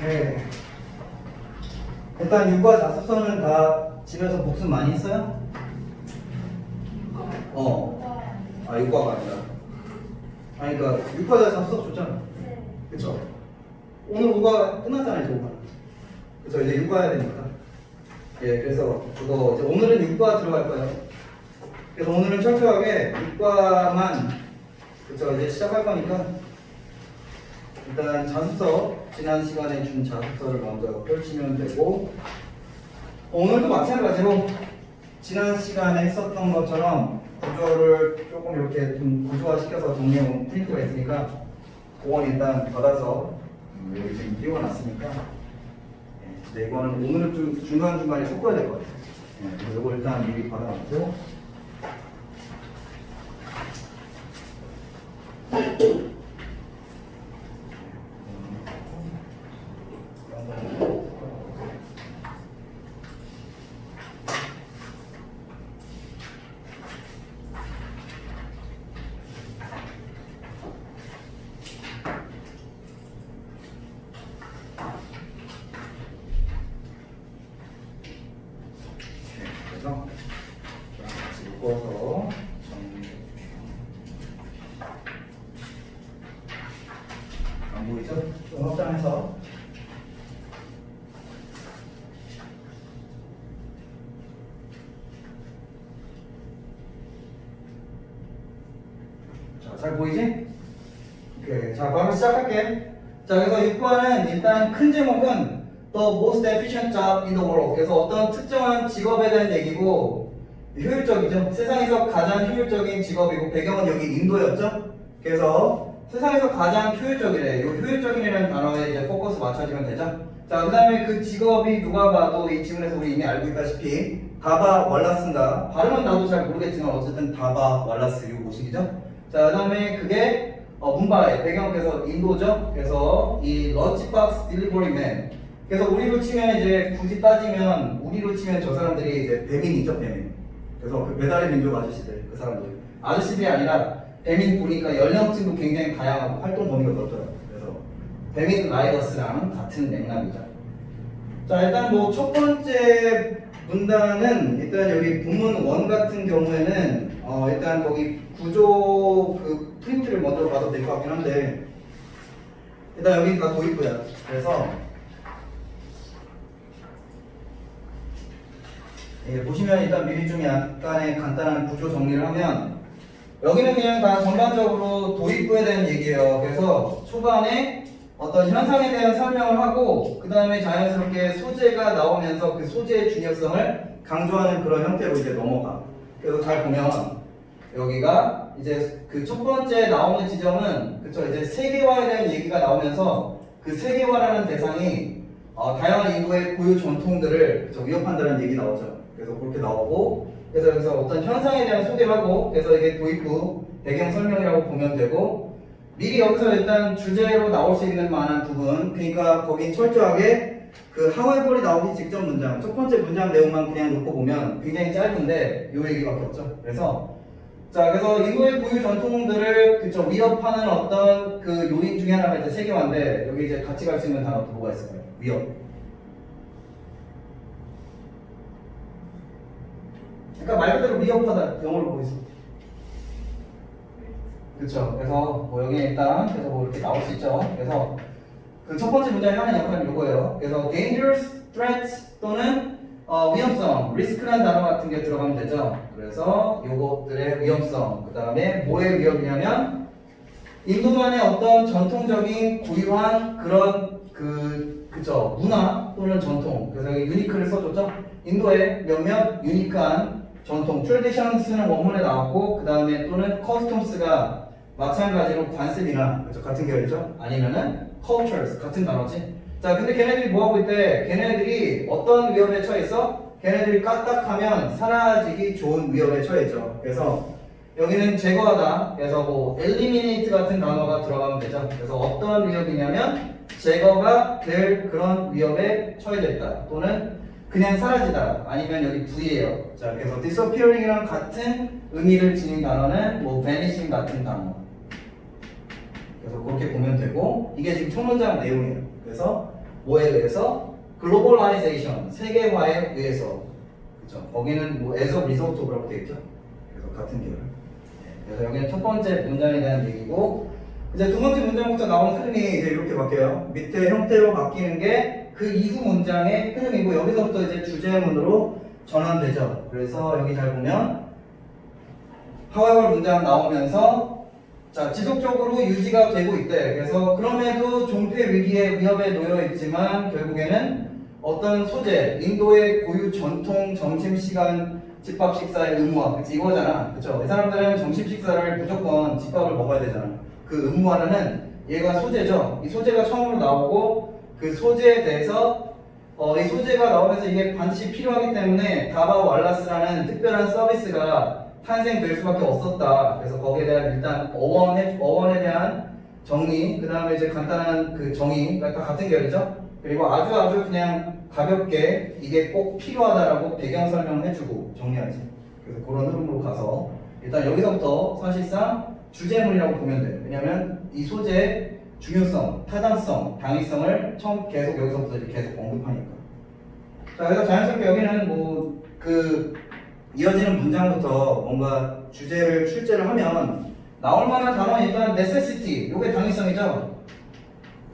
네. 일단 육과 자습서는 다 집에서 복습 많이 했어요? 아, 육과가 아니라. 아니, 그러니까 육과 자습서 줬잖아. 그쵸? 오늘 우가 끝났잖아요, 이제 우가. 그래서 이제 육과 해야 되니까. 예, 그래서 그거 이제 오늘은 육과 들어갈 거예요. 그래서 오늘은 철저하게 육과만 그쵸 이제 시작할 거니까 일단 자습서 지난 시간에 준 자습서를 먼저 펼치면 되고 오늘도 마찬가지로 지난 시간에 했었던 것처럼 구조를 조금 이렇게 좀 구조화시켜서 정리해온 프린트가 있으니까 그건 일단 받아서 여기 지금 띄워놨으니까 네, 이거는 오늘은 좀 중간중간에 섞어야 될 것 같아요. 네, 그래서 이거 일단 미리 받아놓고 그래서 같이 묶어서 안 보이죠? 좀 확장해서 자, 잘 보이지? 오케이. 자, 바로 시작할게. 자, 그래서 6번은 일단 큰 제목은 The most efficient job in the world. 그래서 어떤 특정한 직업에 대한 얘기고 효율적이죠. 세상에서 가장 효율적인 직업이고 배경은 여기 인도였죠. 그래서 세상에서 가장 효율적이래. 이 효율적인이라는 단어에 이제 포커스 맞춰지면 되죠. 자, 그 다음에 그 직업이 누가 봐도 이 지문에서 우리 이미 알고 있다시피 다바 왈라스인가. 발음은 나도 잘 모르겠지만 어쨌든 다바 왈라스 이 모식이죠. 자, 그 다음에 그게 문바의 배경께서 인도죠. 그래서 이 런치박스 딜리버리맨. 그래서 우리로 치면 이제 굳이 따지면 우리로 치면 저 사람들이 이제 배민이죠, 배민. 그래서 그 배달의 민족 아저씨들, 그 사람들. 아저씨들이 아니라 배민 보니까 연령층도 굉장히 다양하고 활동 범위가 넓더라고요. 그래서 배민 라이더스랑 같은 맥락이죠. 자, 일단 뭐 첫 번째 문단은 일단 여기 본문 1 같은 경우에는 일단 거기 구조 그 프린트를 먼저 봐도 될 것 같긴 한데 일단 여기 다 도입부야. 그래서 보시면 일단 미리 좀 약간의 간단한 구조 정리를 하면 여기는 그냥 다 전반적으로 도입부에 대한 얘기예요. 그래서 초반에 어떤 현상에 대한 설명을 하고 그 다음에 자연스럽게 소재가 나오면서 그 소재의 중요성을 강조하는 그런 형태로 이제 넘어가. 그래서 잘 보면 여기가 이제 그 첫 번째 나오는 지점은 그쵸 이제 세계화에 대한 얘기가 나오면서 그 세계화라는 대상이 다양한 인구의 고유 전통들을 위협한다는 얘기 나오죠. 그래서 그렇게 나오고 그래서 여기서 어떤 현상에 대한 소개를 하고 그래서 이게 도입부 배경 설명이라고 보면 되고 미리 여기서 일단 주제로 나올 수 있는 만한 부분 그러니까 거긴 철저하게 그 하웨벌이 나오기 직전 문장 첫 번째 문장 내용만 그냥 놓고 보면 굉장히 짧은데 요 얘기밖에 없죠. 그래서 자 그래서 인도의 고유 전통들을 그쵸 위협하는 어떤 그 요인 중에 하나가 이제 세계화인데 여기 이제 같이 갈 수 있는 단어도 뭐가 있을까요? 위협. 그러니까 말 그대로 위협하다 영어로 보고 있어. 그렇죠. 그래서 뭐 여기 일단 그래서 뭐 이렇게 나올 수 있죠. 그래서 그 첫 번째 문장에 하는 역할은 요거예요. 그래서 dangerous, threats 또는 위험성, risk라는 단어 같은 게 들어가면 되죠. 그래서 요것들의 위험성, 그 다음에 뭐의 위협이냐면 인도만의 어떤 전통적인 고유한 그런 그쵸 문화 또는 전통. 그래서 여기 유니크를 써줬죠. 인도의 몇몇 유니크한 전통, traditions는 원문에 나왔고 그 다음에 또는 customs가 마찬가지로 관습이나 그쵸 같은 계열이죠. 아니면은 cultures 같은 단어지. 자, 근데 걔네들이 뭐하고 있대? 걔네들이 어떤 위협에 처해 있어? 걔네들이 까딱하면 사라지기 좋은 위협에 처해 있죠. 그래서 여기는 제거하다. 그래서 뭐 eliminate 같은 단어가 들어가면 되죠. 그래서 어떤 위협이냐면 제거가 될 그런 위협에 처해져 있다. 또는 그냥 사라지다. 아니면 여기 V예요. 자, 그래서 disappearing이랑 같은 의미를 지닌 단어는 뭐 vanishing 같은 단어. 그래서 그렇게 보면 되고 이게 지금 첫 문장 내용이에요. 그래서 뭐에 의해서? 글로벌라이제이션, 세계화에 의해서. 그죠? 거기는 뭐 as a result of라고 되어 있죠. 그래서 같은 계열. 그래서 여기는 첫 번째 문장에 대한 얘기고, 이제 두 번째 문장부터 나온 흐름이 이제 이렇게 바뀌어요. 밑에 형태로 바뀌는 게 그 이후 문장의 흐름이고, 여기서부터 이제 주제문으로 전환되죠. 그래서 여기 잘 보면 however 문장 나오면서 자, 지속적으로 유지가 되고 있대. 그래서 그럼에도 존폐 위기에 위협에 놓여 있지만 결국에는 어떤 소재, 인도의 고유 전통 점심시간 집밥 식사의 의무화, 그치 이거잖아, 그쵸? 이 사람들은 점심 식사를 무조건 집밥을 먹어야 되잖아. 그 의무화는 얘가 소재죠. 이 소재가 처음으로 나오고 그 소재에 대해서 이 소재가 나오면서 이게 반드시 필요하기 때문에 다바 왈라스라는 특별한 서비스가 탄생될 수밖에 없었다. 그래서 거기에 대한 일단 어원에 대한 정리, 그 다음에 이제 간단한 그 정의가 다 같은 계열이죠. 그리고 아주 그냥 가볍게 이게 꼭 필요하다라고 배경 설명해주고 정리하지. 그래서 그런 흐름으로 가서 일단 여기서부터 사실상 주제문이라고 보면 돼. 왜냐면 이 소재의 중요성, 타당성, 당위성을 처음 계속 여기서부터 이제 계속 언급하니까. 자, 그래서 자연스럽게 여기는 뭐 그 이어지는 문장부터 뭔가 주제를 출제를 하면 나올 만한 단어는 일단 necessity, 요게 당위성이죠.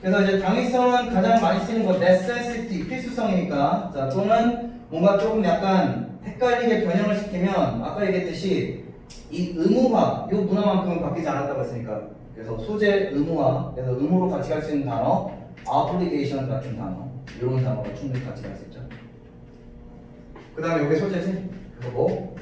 그래서 이제 당위성은 가장 많이 쓰는 거 necessity, 필수성이니까. 자, 또는 뭔가 조금 약간 헷갈리게 변형을 시키면 아까 얘기했듯이 이 의무화, 요 문화만큼은 바뀌지 않았다고 했으니까. 그래서 소재 의무화, 그래서 의무로 같이 갈 수 있는 단어, obligation 같은 단어, 이런 단어가 충분히 같이 갈 수 있죠. 그 다음에 요게 소재지. 그래서 뭐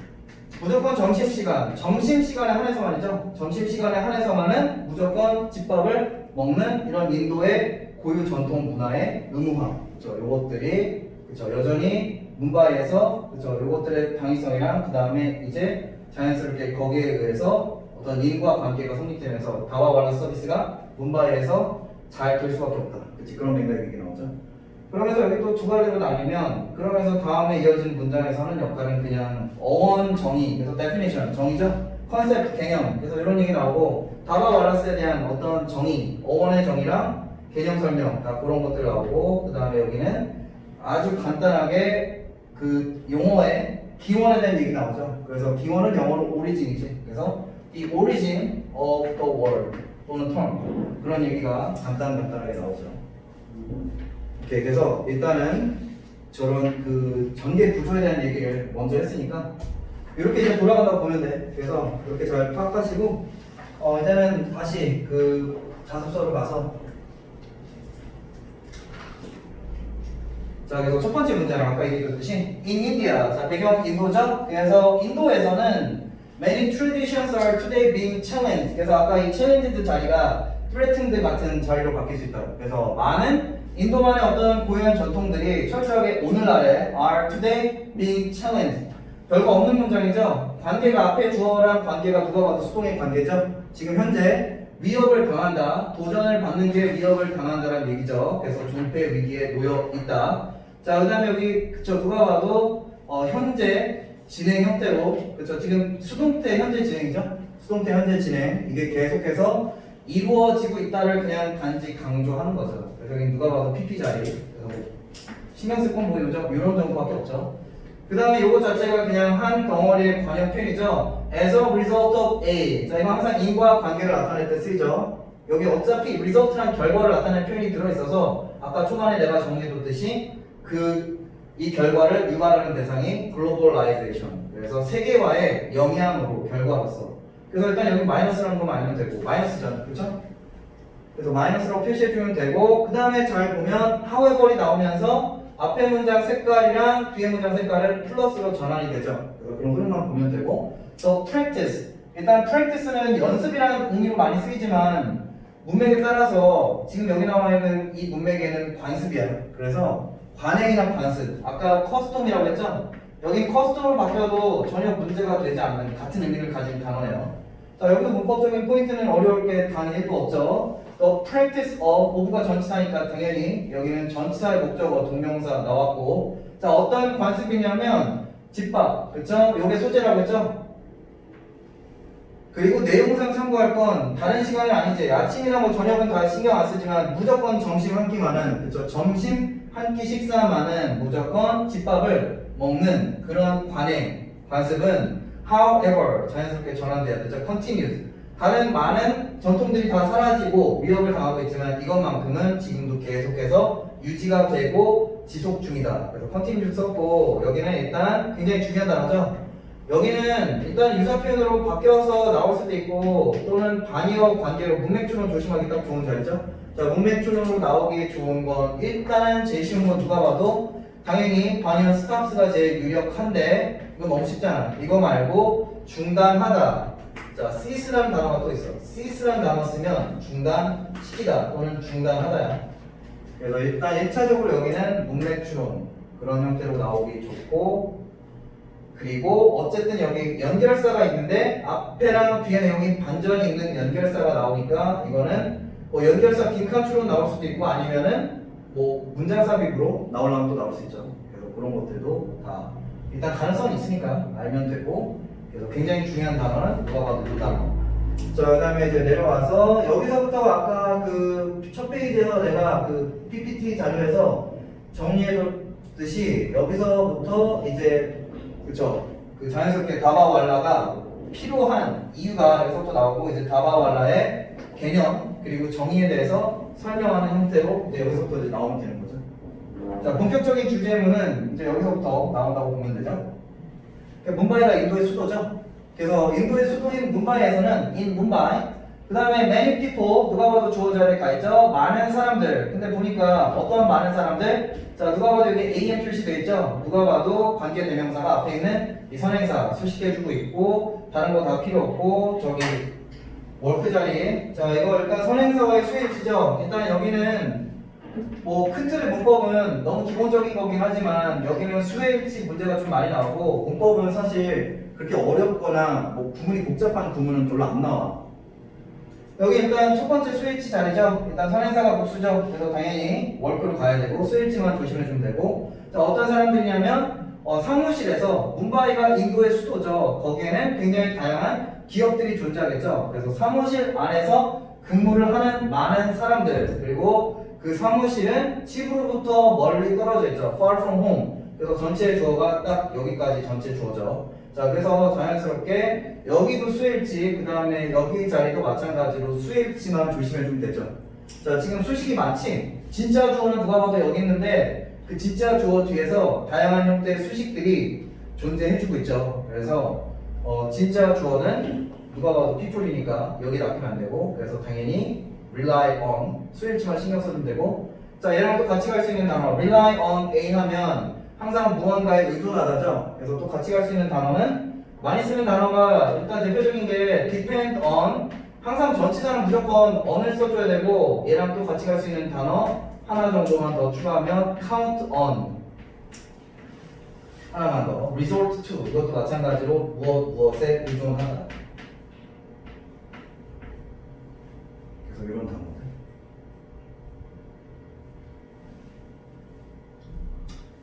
무조건 점심시간에 한해서 말이죠. 점심시간에 한해서만은 무조건 집밥을 먹는 이런 인도의 고유 전통 문화의 의무화. 그렇죠. 요것들이 그렇죠. 여전히 문바이에서 그렇죠. 요것들의 당위성이랑 그 다음에 이제 자연스럽게 거기에 의해서 어떤 인과 관계가 성립되면서 다와 왈라 서비스가 문바이에서 잘 될 수밖에 없다. 그렇지. 그런 맥락이 나오죠. 그러면서 여기 또 두 가지로 나뉘면 그러면서 다음에 이어진 문장에서 하는 역할은 그냥 어원 정의, 그래서 definition, 정의죠? 컨셉, 개념, 그래서 이런 얘기 나오고 다바 왈라스에 대한 어떤 정의, 어원의 정의랑 개념 설명, 다 그런 것들 나오고 그 다음에 여기는 아주 간단하게 그 용어의 기원에 대한 얘기 나오죠. 그래서 기원은 영어로 오리진이지. 그래서 the origin of the word 또는 term 그런 얘기가 간단하게 나오죠. 오케이, 그래서 일단은 저런 그 전개 구조에 대한 얘기를 먼저 했으니까 이렇게 이제 돌아간다고 보면 돼. 그래서 이렇게 잘 파악하시고 이제는 다시 그 자습서로 가서 자, 그래서 첫 번째 문제는 아까 얘기했듯이 in India, 자 배경 인도죠. 그래서 인도에서는 many traditions are today being challenged. 그래서 아까 이 challenged 자리가 threatened 같은 자리로 바뀔 수 있다고. 그래서 많은 인도만의 어떤 고유한 전통들이 철저하게 오늘날에 are today being challenged. 별거 없는 문장이죠. 관계가 앞에 주어랑 관계가 누가 봐도 수동의 관계죠. 지금 현재 위협을 당한다. 도전을 받는 게 위협을 당한다라는 얘기죠. 그래서 존폐 위기에 놓여 있다. 자, 그 다음에 여기 그쵸 누가 봐도 현재 진행 형태로 그쵸 지금 수동태 현재 진행이죠. 수동태 현재 진행 이게 계속해서 이루어지고 있다를 그냥 단지 강조하는 거죠. 그래서 여기 누가 봐도 PP 자리. 그래서 신경 쓸 건 뭐 이런 정도밖에 없죠. 그 다음에 이거 자체가 그냥 한 덩어리의 관역 표현이죠. As a result of A. 자, 이거 항상 인과 관계를 나타낼 때 쓰이죠. 여기 어차피 result란 결과를 나타내는 표현이 들어있어서 아까 초반에 내가 정리해뒀듯이 이 결과를 유발하는 대상이 globalization. 그래서 세계화의 영향으로 결과로서. 그래서 일단 여기 마이너스라는 것만 알면 되고 마이너스잖아, 그렇죠? 그래서 마이너스라고 표시해주면 되고 그 다음에 잘 보면 however이 나오면서 앞에 문장 색깔이랑 뒤에 문장 색깔은 플러스로 전환이 되죠. 그래서 그런 흐름만 보면 되고 또 practice. 일단 practice는 연습이라는 의미로 많이 쓰이지만 문맥에 따라서 지금 여기 나와 있는 이 문맥에는 관습이야. 그래서 관행이나 관습. 아까 커스텀이라고 했죠? 여기 커스텀을 바뀌어도 전혀 문제가 되지 않는 같은 의미를 가진 단어예요. 자, 여기서 문법적인 포인트는 어려울 게 당연히 1도 없죠. 또 practice of, of가 전치사니까 당연히 여기는 전치사의 목적어 동명사 나왔고 자, 어떤 관습이냐면 집밥, 그쵸? 요게 소재라고 했죠? 그리고 내용상 참고할 건 다른 시간은 아니지. 아침이나 뭐 저녁은 다 신경 안 쓰지만 무조건 점심 한 끼만은, 그쵸? 점심 한 끼 식사만은 무조건 집밥을 먹는 그런 관습은 however 자연스럽게 전환돼야 되죠. continued. 다른 많은 전통들이 다 사라지고 위협을 당하고 있지만 이것만큼은 지금도 계속해서 유지가 되고 지속 중이다. 그래서 continued 썼고, 여기는 일단 굉장히 중요한 단어죠. 여기는 일단 유사 표현으로 바뀌어서 나올 수도 있고 또는 반의어 관계로 문맥추론 조심하기 딱 좋은 자리죠. 자, 문맥추론으로 나오기 좋은 건 일단 제일 쉬운 건 누가 봐도 당연히 반의어 스탑스가 제일 유력한데 이거 너무 쉽잖아. 이거 말고 중단하다. 자, cease라는 단어가 또 있어. cease라는 단어 쓰면 중단시키다 또는 중단하다야. 그래서 일단 1차적으로 여기는 문맥추론 그런 형태로 나오기 좋고, 그리고 어쨌든 여기 연결사가 있는데 앞에랑 뒤에 내용이 반전이 있는 연결사가 나오니까 이거는 뭐 연결사 빈칸추로 나올 수도 있고 아니면은 뭐 문장 삽입으로 나오려면 또 나올 수 있죠. 그래서 그런 것들도 다 일단 가능성이 있으니까 알면 되고, 그래서 굉장히 중요한 단어는 누가 봐도 이 단어. 자, 그 다음에 이제 내려와서 여기서부터 아까 그 첫 페이지에서 내가 그 PPT 자료에서 정리해줬듯이 여기서부터 이제 그쵸. 그 자연스럽게 다바왈라가 필요한 이유가 여기서부터 나오고, 이제 다바왈라의 개념 그리고 정의에 대해서 설명하는 형태로 이제 여기서부터 이제 나오면 되는 거죠. 자, 본격적인 주제문은 이제 여기서부터 나온다고 보면 되죠. 문바이가 인도의 수도죠. 그래서 인도의 수도인 문바이에서는 in 문바이, 그 다음에 many people 누가 봐도 주어 자리에 가 있죠. 많은 사람들. 근데 보니까 어떤 많은 사람들? 자, 누가 봐도 여기 am 표시되어 있죠. 누가 봐도 관계대명사가 앞에 있는 이 선행사 수식해주고 있고 다른 거 다 필요 없고 저기 월크 자리. 자, 이거 일단 선행사와의 수일치죠. 일단 여기는 뭐 큰 틀의 문법은 너무 기본적인 거긴 하지만 여기는 수일치 문제가 좀 많이 나오고 문법은 사실 그렇게 어렵거나 뭐 구문이 복잡한 구문은 별로 안 나와. 여기 일단 첫 번째 수일치 자리죠. 일단 선행사가 복수죠. 그래서 당연히 월크로 가야 되고 수일치만 조심해주면 되고. 자, 어떤 사람들이냐면 사무실에서 문바이가 인도의 수도죠. 거기에는 굉장히 다양한 기업들이 존재하겠죠. 그래서 사무실 안에서 근무를 하는 많은 사람들, 그리고 그 사무실은 집으로부터 멀리 떨어져 있죠. far from home. 그래서 전체 주어가 딱 여기까지 전체 주어죠. 자, 그래서 자연스럽게 여기도 수일치, 그 다음에 여기 자리도 마찬가지로 수일치만 조심해주면 되죠. 자, 지금 수식이 많지? 진짜 주어는 누가 봐도 여기 있는데 그 진짜 주어 뒤에서 다양한 형태의 수식들이 존재해주고 있죠. 그래서 진짜 주어는 누가 봐도 people이니까 여기 낚이면 안 되고, 그래서 당연히 rely on 수일치만 신경 써주면 되고. 자, 얘랑 또 같이 갈 수 있는 단어 rely on A 하면 항상 무언가에 의존하다죠. 그래서 또 같이 갈 수 있는 단어는 많이 쓰는 단어가 일단 대표적인 게 depend on, 항상 전치사는 무조건 on을 써줘야 되고, 얘랑 또 같이 갈 수 있는 단어 하나 정도만 더 추가하면 count on, 하나만 더 resort to, 이것도 마찬가지로 무엇에 의존하다. 그래서 이런 단어들.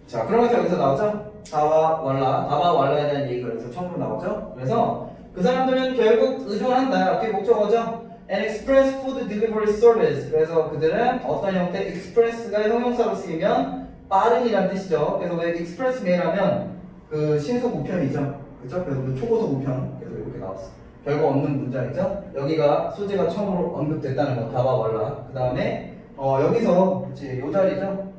자, 그러면서 여기서 나오죠? 다바왈라에 대한 얘기가 여기서 처음으로 나오죠? 그래서 그 사람들은 결국 의존한다. 그게 목적어죠? An express food delivery service. 그래서 그들은 어떤 형태, express가 형용사로 쓰이면 빠른이란 뜻이죠. 그래서 왜 express mail하면 그 신속 우편이죠. 그죠? 그래서 그 초고속 우편. 그래서 이렇게 나왔어. 별거 없는 문장이죠? 여기가 소재가 처음으로 언급됐다는 거, 다바왈라. 그 다음에 여기서 이제 요 자리죠?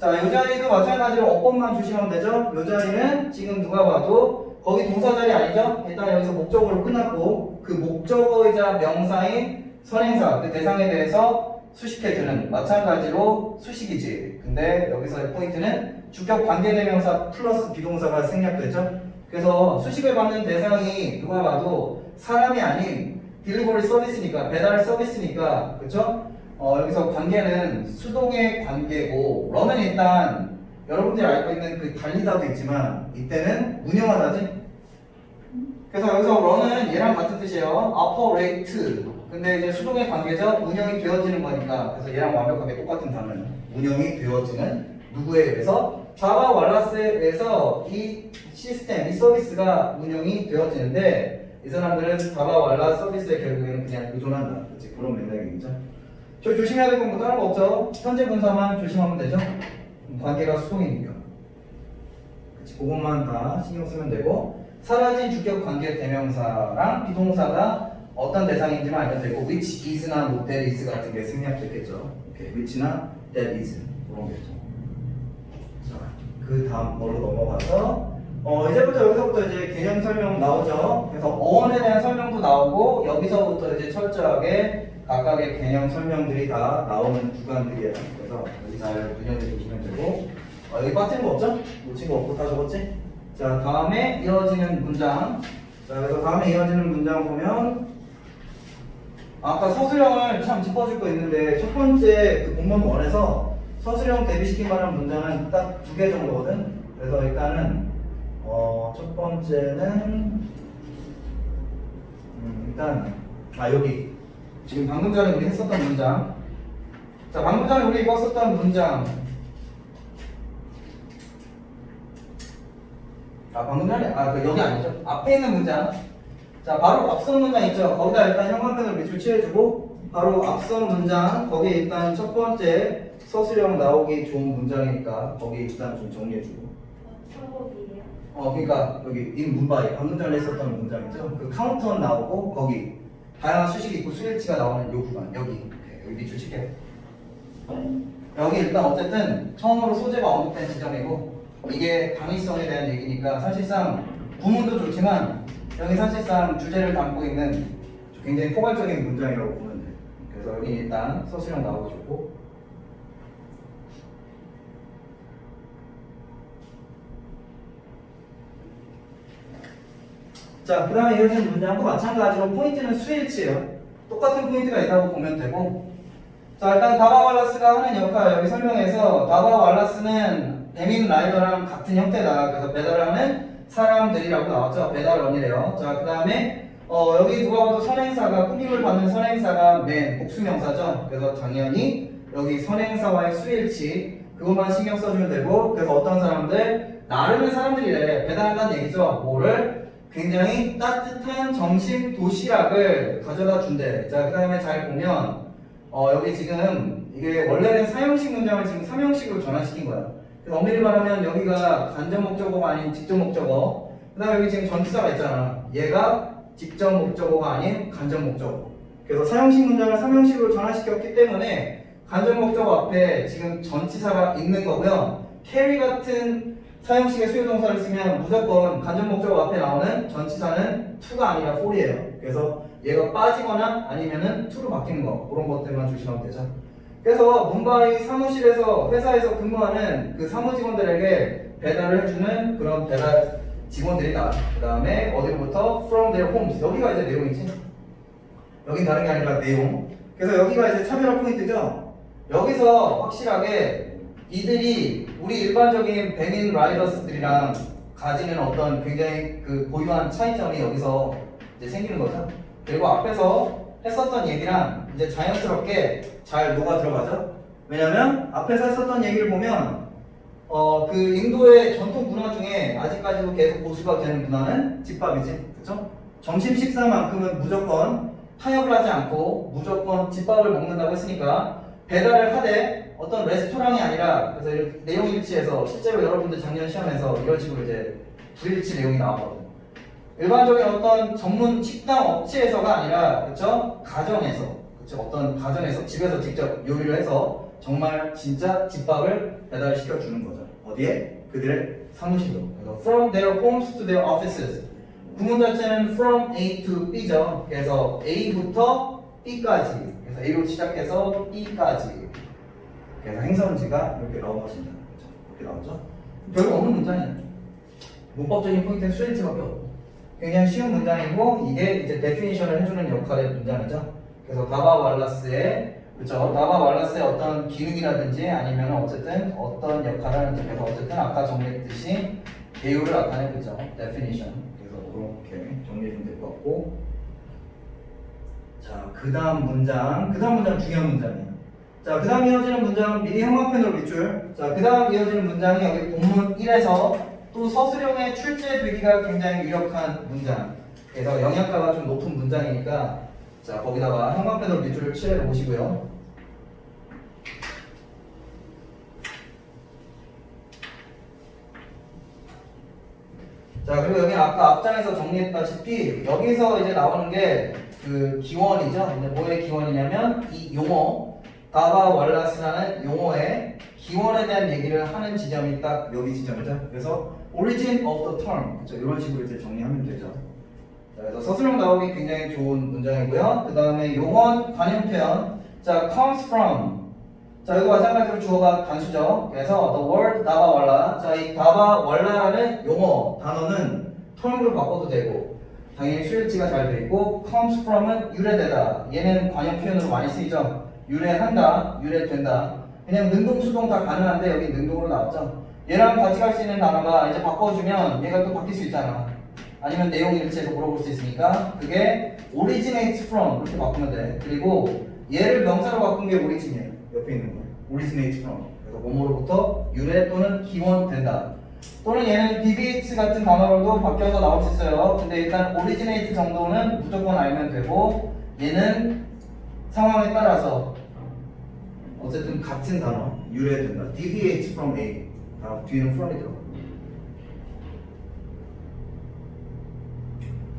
자, 이 자리도 마찬가지로 어법만 조심하면 되죠? 이 자리는 지금 누가 봐도 거기 동사 자리 아니죠? 일단 여기서 목적어로 끝났고 그 목적어이자 명사인 선행사, 그 대상에 대해서 수식해주는 마찬가지로 수식이지. 근데 여기서의 포인트는 주격 관계대명사 플러스 비동사가 생략되죠? 그래서 수식을 받는 대상이 누가 봐도 사람이 아닌 딜리버리 서비스니까, 배달 서비스니까, 그쵸? 여기서 관계는 수동의 관계고, 런은 일단 여러분들이 알고 있는 그 달리다도 있지만 이때는 운영하다지. 그래서 여기서 런은 얘랑 같은 뜻이에요. operate. 근데 이제 수동의 관계죠. 운영이 되어지는 거니까. 그래서 얘랑 완벽하게 똑같은 단어예요. 운영이 되어지는 누구에 의해서? 자바 왈라스에 의해서 이 시스템, 이 서비스가 운영이 되어지는데 이 사람들은 다바 왈라 서비스에 결국에는 그냥 의존한다. 그치? 그런 맥락이죠. 저 조심해야 될 건 뭐 다른 거 없죠? 현재 분사만 조심하면 되죠? 관계가 수동이니까. 그치? 그것만 다 신경 쓰면 되고, 사라진 주격 관계 대명사랑 비동사가 어떤 대상인지만 알면 되고, which is나 뭐 that is 같은 게 생략됐겠죠. 오케이, which나 that is 그런 거죠. 자, 그 다음 걸로 넘어가서 이제부터 여기서부터 이제 개념 설명 나오죠. 그래서 어원에 대한 설명도 나오고 여기서부터 이제 철저하게 각각의 개념 설명들이 다 나오는 구간들이에요. 그래서 여기 잘 눈여겨주시면 되고 여기 빠진 거 없죠? 놓친 거 없고 다 적었지? 자, 다음에 이어지는 문장. 자, 그래서 다음에 이어지는 문장 보면 아까 서술형을 참 짚어줄 거 있는데 첫 번째 그 본문 원에서 서술형 대비시킬 만한 문장은 딱 2개 정도거든. 그래서 일단은 첫 번째는 일단 여기 지금 방금 전에 우리 했었던 문장. 자, 방금 전에 우리 읽었었던 문장. 방금 전에 여기 아니죠? 앞에 있는 문장. 자, 바로 앞선 문장 있죠? 거기다 일단 형광펜으로 밑줄 칠해주고 바로 앞선 문장 거기 일단 첫 번째 서술형 나오기 좋은 문장이니까 거기 일단 좀 정리해주고. 창법이에요? 그러니까 여기 인 문바이 방금 전에 했었던 문장 있죠? 그 카운터 나오고 거기 다양한 수식이 있고 수일치가 나오는 요 구간 여기 밑줄 칠게요. 여기 일단 어쨌든 처음으로 소재가 언급된 지점이고 이게 당위성에 대한 얘기니까 사실상 구문도 좋지만 여기 사실상 주제를 담고 있는 굉장히 포괄적인 문장이라고 보면 돼요. 그래서 여기 일단 서술형 나오고 좋고 자, 그 다음에 이어지는 문장도 마찬가지로 포인트는 수일치예요. 똑같은 포인트가 있다고 보면 되고 자, 일단 다바 왈라스가 하는 역할 여기 설명해서 다바 왈라스는 배민 라이더랑 같은 형태다. 그래서 배달을 하는 사람들이라고 나왔죠. 배달원이래요. 자, 그 다음에 여기 누가 봐도 선행사가 꾸밈을 받는 선행사가 맨 복수명사죠. 그래서 당연히 여기 선행사와의 수일치 그것만 신경 써주면 되고 그래서 어떤 사람들 나르는 사람들이래. 배달한다는 얘기죠. 뭐를 굉장히 따뜻한 점심 도시락을 가져다 준대. 자, 그 다음에 잘 보면 여기 지금 이게 원래는 사형식 문장을 지금 삼형식으로 전환시킨 거야. 그래서 엄밀히 말하면 여기가 간접 목적어가 아닌 직접 목적어. 그 다음에 여기 지금 전치사가 있잖아. 얘가 직접 목적어가 아닌 간접 목적어. 그래서 사형식 문장을 삼형식으로 전환시켰기 때문에 간접 목적어 앞에 지금 전치사가 있는 거고요. carry 같은 사형식의 수요동사를 쓰면 무조건 간접 목적어 앞에 나오는 전치사는 to가 아니라 for이에요. 그래서 얘가 빠지거나 아니면은 to로 바뀌는 거 그런 것들만 조심하면 되죠. 그래서 문바이 사무실에서 회사에서 근무하는 그 사무직원들에게 배달을 해주는 그런 배달 직원들이다. 그 다음에 어디로부터 from their homes 여기가 이제 내용이지. 여긴 다른 게 아니라 내용. 그래서 여기가 이제 차별화 포인트죠. 여기서 확실하게 이들이 우리 일반적인 배민 라이더스들이랑 가지는 어떤 굉장히 그 고유한 차이점이 여기서 이제 생기는 거죠. 그리고 앞에서 했었던 얘기랑 이제 자연스럽게 잘 녹아 들어가죠. 왜냐면 앞에서 했었던 얘기를 보면 그 인도의 전통 문화 중에 아직까지도 계속 고수가 되는 문화는 집밥이지, 그렇죠? 점심 식사만큼은 무조건 타협을 하지 않고 무조건 집밥을 먹는다고 했으니까 배달을 하되 어떤 레스토랑이 아니라 그래서 이렇게 내용 일치해서 실제로 여러분들 작년 시험에서 이런 식으로 이제 불일치 내용이 나왔거든요. 일반적인 어떤 전문 식당 업체에서가 아니라 그렇죠? 가정에서 그렇죠? 어떤 가정에서 집에서 직접 요리를 해서 정말 진짜 집밥을 배달시켜 주는 거죠. 어디에? 그들의 사무실로. 그래서 from their homes to their offices. 구문 자체는 from A to B죠. 그래서 A부터 B까지. 그래서 A로 시작해서 B까지. 그래서 행선지가 이렇게 넘어진다. 그렇죠? 이렇게 나오죠. 별거 없는 문장이에요. 문법적인 포인트는 수일치밖에 없고. 굉장히 쉬운 문장이고 이게 이제 데피니션을 해주는 역할의 문장이죠. 그래서 다바 왈라스의 그렇죠. 다바 왈라스의 어떤 기능이라든지 아니면 어쨌든 어떤 역할을 하는지 그래서 어쨌든 아까 정리했듯이 배우를 나타내는 거죠. definition. 그래서 그렇게 정리해주면 될 것 같고 자, 그 다음 문장 중요한 문장이에요. 자, 그 다음 이어지는 문장은 미리 형광펜으로 밑줄. 자, 그 다음 이어지는 문장이 여기 본문 1에서 또 서술형의 출제되기가 굉장히 유력한 문장. 그래서 영양가가 좀 높은 문장이니까 자 거기다가 형광펜으로 밑줄을 칠해 보시고요. 자 그리고 여기 아까 앞장에서 정리했다시피 여기서 이제 나오는 게 그 기원이죠. 근데 뭐의 기원이냐면 이 용어 다바 왈라스라는 용어의 기원에 대한 얘기를 하는 지점이 딱 여기 지점이죠. 그래서 origin of the term 그렇죠? 이런 식으로 이제 정리하면 되죠. 자, 그래서 서술형 나오기 굉장히 좋은 문장이고요. 그 다음에 용언 관용 표현 자 comes from 자 이거 마찬가지로 주어가 단수죠. 그래서 the word 다바 왈라 자 이 다바 왈라라는 용어 단어는 토용으로 바꿔도 되고 당연히 수일치가 잘 돼 있고 comes from은 유래되다 얘는 관용 표현으로 많이 쓰이죠. 유래한다 유래된다 그냥 능동 수동 다 가능한데 여기 능동으로 나왔죠. 얘랑 같이 갈 수 있는 단어가 이제 바꿔주면 얘가 또 바뀔 수 있잖아. 아니면 내용 일치해서 물어볼 수 있으니까 그게 originates from 이렇게 바꾸면 돼. 그리고 얘를 명사로 바꾼 게 origin이에요. 옆에 있는 거 originates from 그래서 뭐뭐로부터 유래 또는 기원된다 또는 얘는 deviates 같은 단어로도 바뀌어서 나올 수 있어요. 근데 일단 originate 정도는 무조건 알면 되고 얘는 상황에 따라서 어쨌든 같은 단어 유래된다 deviates from A 뒤에는 from이 들어가.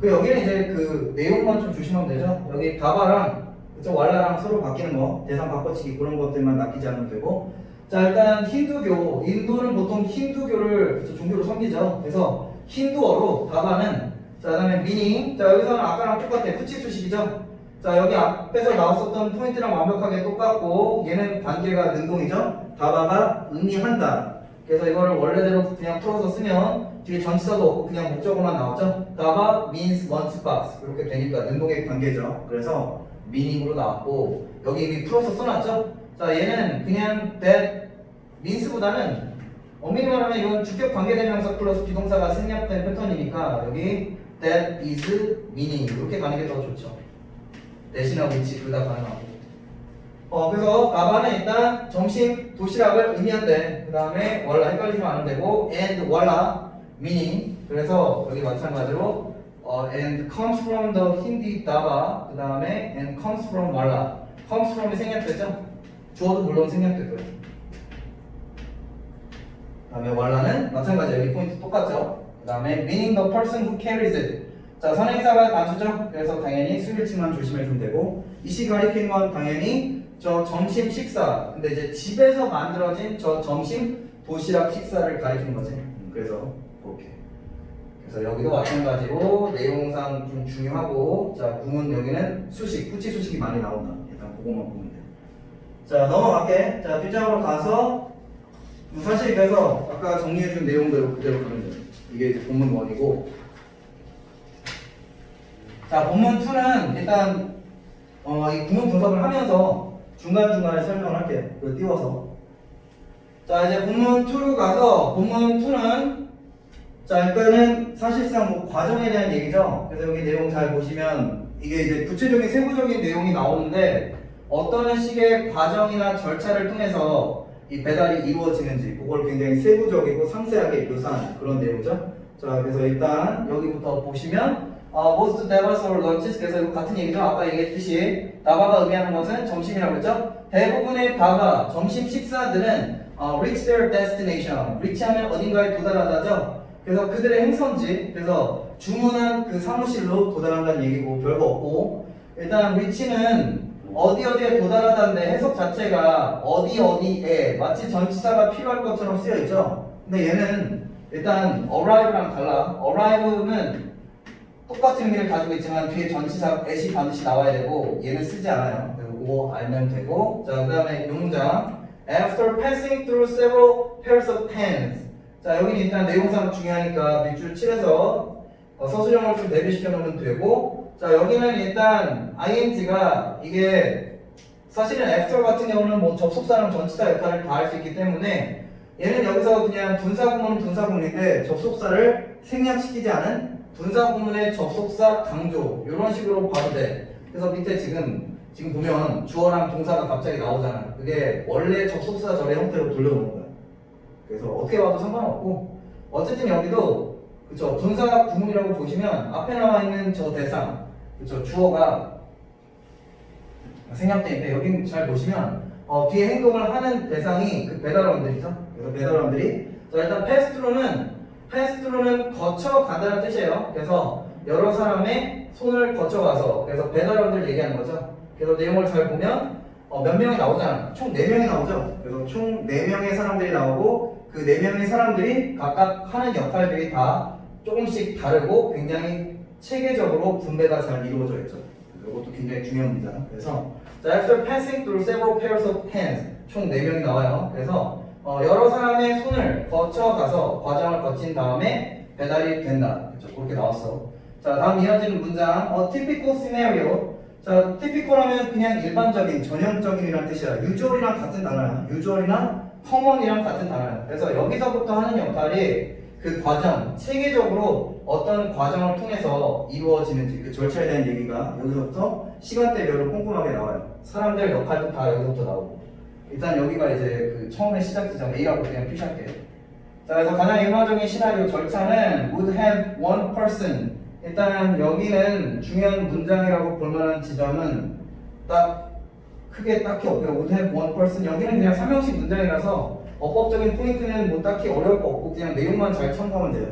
그 여기는 이제 그 내용만 좀 조심하면 되죠. 여기 다바랑 그쪽 왈라랑 서로 바뀌는 거 대상 바꿔치기 그런 것들만 낚이지 않으면 되고. 자 일단 힌두교 인도는 보통 힌두교를 종교로 섬기죠. 그래서 힌두어로 다바는 자 그다음에 meaning 자 여기서는 아까랑 똑같아 후치수식이죠. 자 여기 앞에서 나왔었던 포인트랑 완벽하게 똑같고 얘는 관계가 능동이죠. 다바가 의미한다. 그래서 이거를 원래대로 그냥 풀어서 쓰면 뒤에 전치사도 없고 그냥 목적어만 나왔죠. 다바 means lunchbox 이렇게 되니까 능동의 관계죠. 그래서 meaning으로 나왔고 여기 이미 풀어서 써놨죠. 자 얘는 그냥 that means보다는 엄밀히 말하면 이건 주격 관계대명사 플러스 비동사가 생략된 패턴이니까 여기 that is meaning 이렇게 가는 게 더 좋죠. 대신하고 위치 둘 다 가능하고. 그래서 다바는 일단 점심 도시락을 의미한대. 그 다음에 왈라 헷갈리시면 안 되고 and 왈라 meaning 그래서 여기 마찬가지로 and comes from the Hindi 다바 그 다음에 and comes from 왈라 comes from이 생략됐죠? 주어도 물론 생략됐고요. 그 다음에 왈라는 마찬가지 여기 포인트 똑같죠? 그 다음에 meaning the person who carries it 자 선행사가 단수죠? 그래서 당연히 수일치만 조심해주면 되고 이 시 가리키는 건 당연히 저 점심 식사 근데 이제 집에서 만들어진 저 점심 도시락 식사를 가리키는 거지. 그래서 그렇게 그래서 여기도 마찬가지로 내용상 좀 중요하고 자 구문 여기는 수식 후치 수식이 많이 나온다. 일단 그거만 보면 돼요. 자 넘어갈게. 자 뒷장으로 가서 사실 그래서 아까 정리해준 내용대로 그대로 가면 돼요. 이게 이제 본문 1이고 자 본문 2는 일단 이 구문 분석을 하면서 중간중간에 설명을 할게요. 그걸 띄워서. 자, 이제 본문 2로 가서, 본문 2는, 자, 일단은 사실상 뭐 과정에 대한 얘기죠. 그래서 여기 내용 잘 보시면, 이게 이제 구체적인 세부적인 내용이 나오는데, 어떤 식의 과정이나 절차를 통해서 이 배달이 이루어지는지, 그걸 굉장히 세부적이고 상세하게 묘사한 그런 내용이죠. 자, 그래서 일단 여기부터 보시면, most daba's or lunches 그래서 이거 같은 얘기죠. 아까 얘기했듯이 다바가 의미하는 것은 점심이라고 했죠. 대부분의 다바 점심 식사들은 reach their destination reach하면 어딘가에 도달하다죠. 그래서 그들의 행선지 그래서 주문한 그 사무실로 도달한다는 얘기고 별거 없고 일단 reach는 어디에 도달하다인데 해석 자체가 어디에 마치 전치사가 필요할 것처럼 쓰여 있죠. 근데 얘는 일단 arrive랑 달라. arrive는 똑같은 의미를 가지고 있지만 뒤에 전치사 at이 반드시 나와야 되고 얘는 쓰지 않아요. 그리고 그거 알면 되고 자 그 다음에 용장 after passing through several pairs of hands 자 여기는 일단 내용상 중요하니까 밑줄 칠해서 서술형을 좀 대비시켜 놓으면 되고 자 여기는 일단 ing가 이게 사실은 after 같은 경우는 뭐 접속사랑 전치사 역할을 다 할 수 있기 때문에 얘는 여기서 그냥 분사구문은 분사구문인데 접속사를 생략시키지 않은 분사구문의 접속사 강조 이런 식으로 봐도 돼. 그래서 밑에 지금 보면 주어랑 동사가 갑자기 나오잖아. 그게 원래 접속사 절의 형태로 돌려놓은 거야. 그래서 어떻게 봐도 상관없고 어쨌든 여기도 그쵸? 분사 구문이라고 보시면 앞에 나와 있는 저 대상, 그쵸? 주어가 생략되는데 여기 잘 보시면 뒤에 행동을 하는 대상이 그 배달원들이죠. 그래서 배달원들이 자 일단 패스트루는 거쳐간다는 뜻이에요. 그래서 여러 사람의 손을 거쳐가서 그래서 배달원들 얘기하는 거죠. 그래서 내용을 잘 보면 몇 명이 나오잖아. 총 4명이 나오죠. 그래서 총 4명의 사람들이 나오고 그 4명의 사람들이 각각 하는 역할들이 다 조금씩 다르고 굉장히 체계적으로 분배가 잘 이루어져 있죠. 이것도 굉장히 중요한 문제다. 그래서 자, after passing through several pairs of hands 총 4명이 나와요. 그래서 여러 사람의 손을 거쳐가서 과정을 거친 다음에 배달이 된다. 그렇죠? 그렇게 나왔어. 자, 다음 이어지는 문장 typical scenario. 자, typical하면 그냥 일반적인, 전형적인이라는 뜻이야. usual이랑 같은 단어야. usual이나 common이랑 같은 단어야. 그래서 여기서부터 하는 역할이 그 과정, 체계적으로 어떤 과정을 통해서 이루어지는지 그 절차에 대한 얘기가 여기서부터 시간대별로 꼼꼼하게 나와요. 사람들 역할도 다 여기서부터 나오고. 일단 여기가 이제 그 처음에 시작 지점 A라고 그냥 표시할게요. 자, 그래서 가장 일반적인 시나리오 절차는 would have one person. 일단 여기는 중요한 문장이라고 볼 만한 지점은 딱 크게 딱히 없고요. would have one person. 여기는 그냥 3형식 문장이라서 어법적인 포인트는 뭐 딱히 어려울 거 없고 그냥 내용만 잘 참고하면 돼요.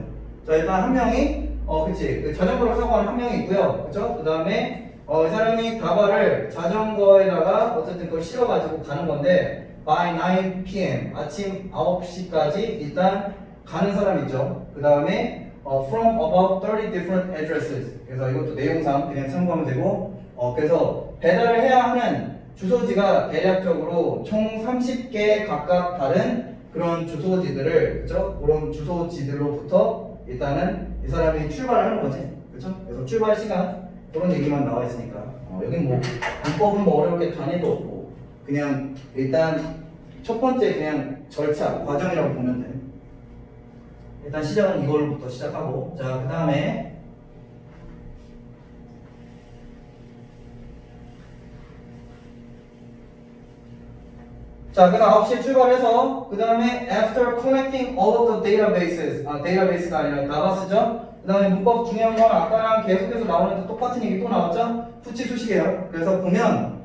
자, 일단 한 명이 그치 그 자전거를 사고 하는 한 명이 있고요. 그쵸? 그 다음에 이 사람이 다발을 자전거에다가 어쨌든 그걸 실어가지고 가는 건데 by 9 p.m. 아침 9시까지 일단 가는 사람 있죠. 그 다음에 from about 30 different addresses. 그래서 이것도 내용상 그냥 참고하면 되고 그래서 배달을 해야 하는 주소지가 대략적으로 총 30개 각각 다른 그런 주소지들을 그죠? 그런 주소지들로부터 일단은 이 사람이 출발을 하는 거지. 그죠? 그래서 출발 시간 그런 얘기만 나와 있으니까 여긴 뭐 문법은 뭐 어렵게 단위도 없고 그냥 일단 첫 번째 그냥 절차 과정이라고 보면 돼. 일단 시작은 이걸부터 시작하고 자 그 다음에 자, 그래서 9시에 출발해서 그 다음에 after collecting all of the databases database가 아니라 다바스죠. 그 다음에 문법 중요한 건 아까랑 계속해서 나오는데 똑같은 얘기 또 나왔죠. 후치 수식이에요. 그래서 보면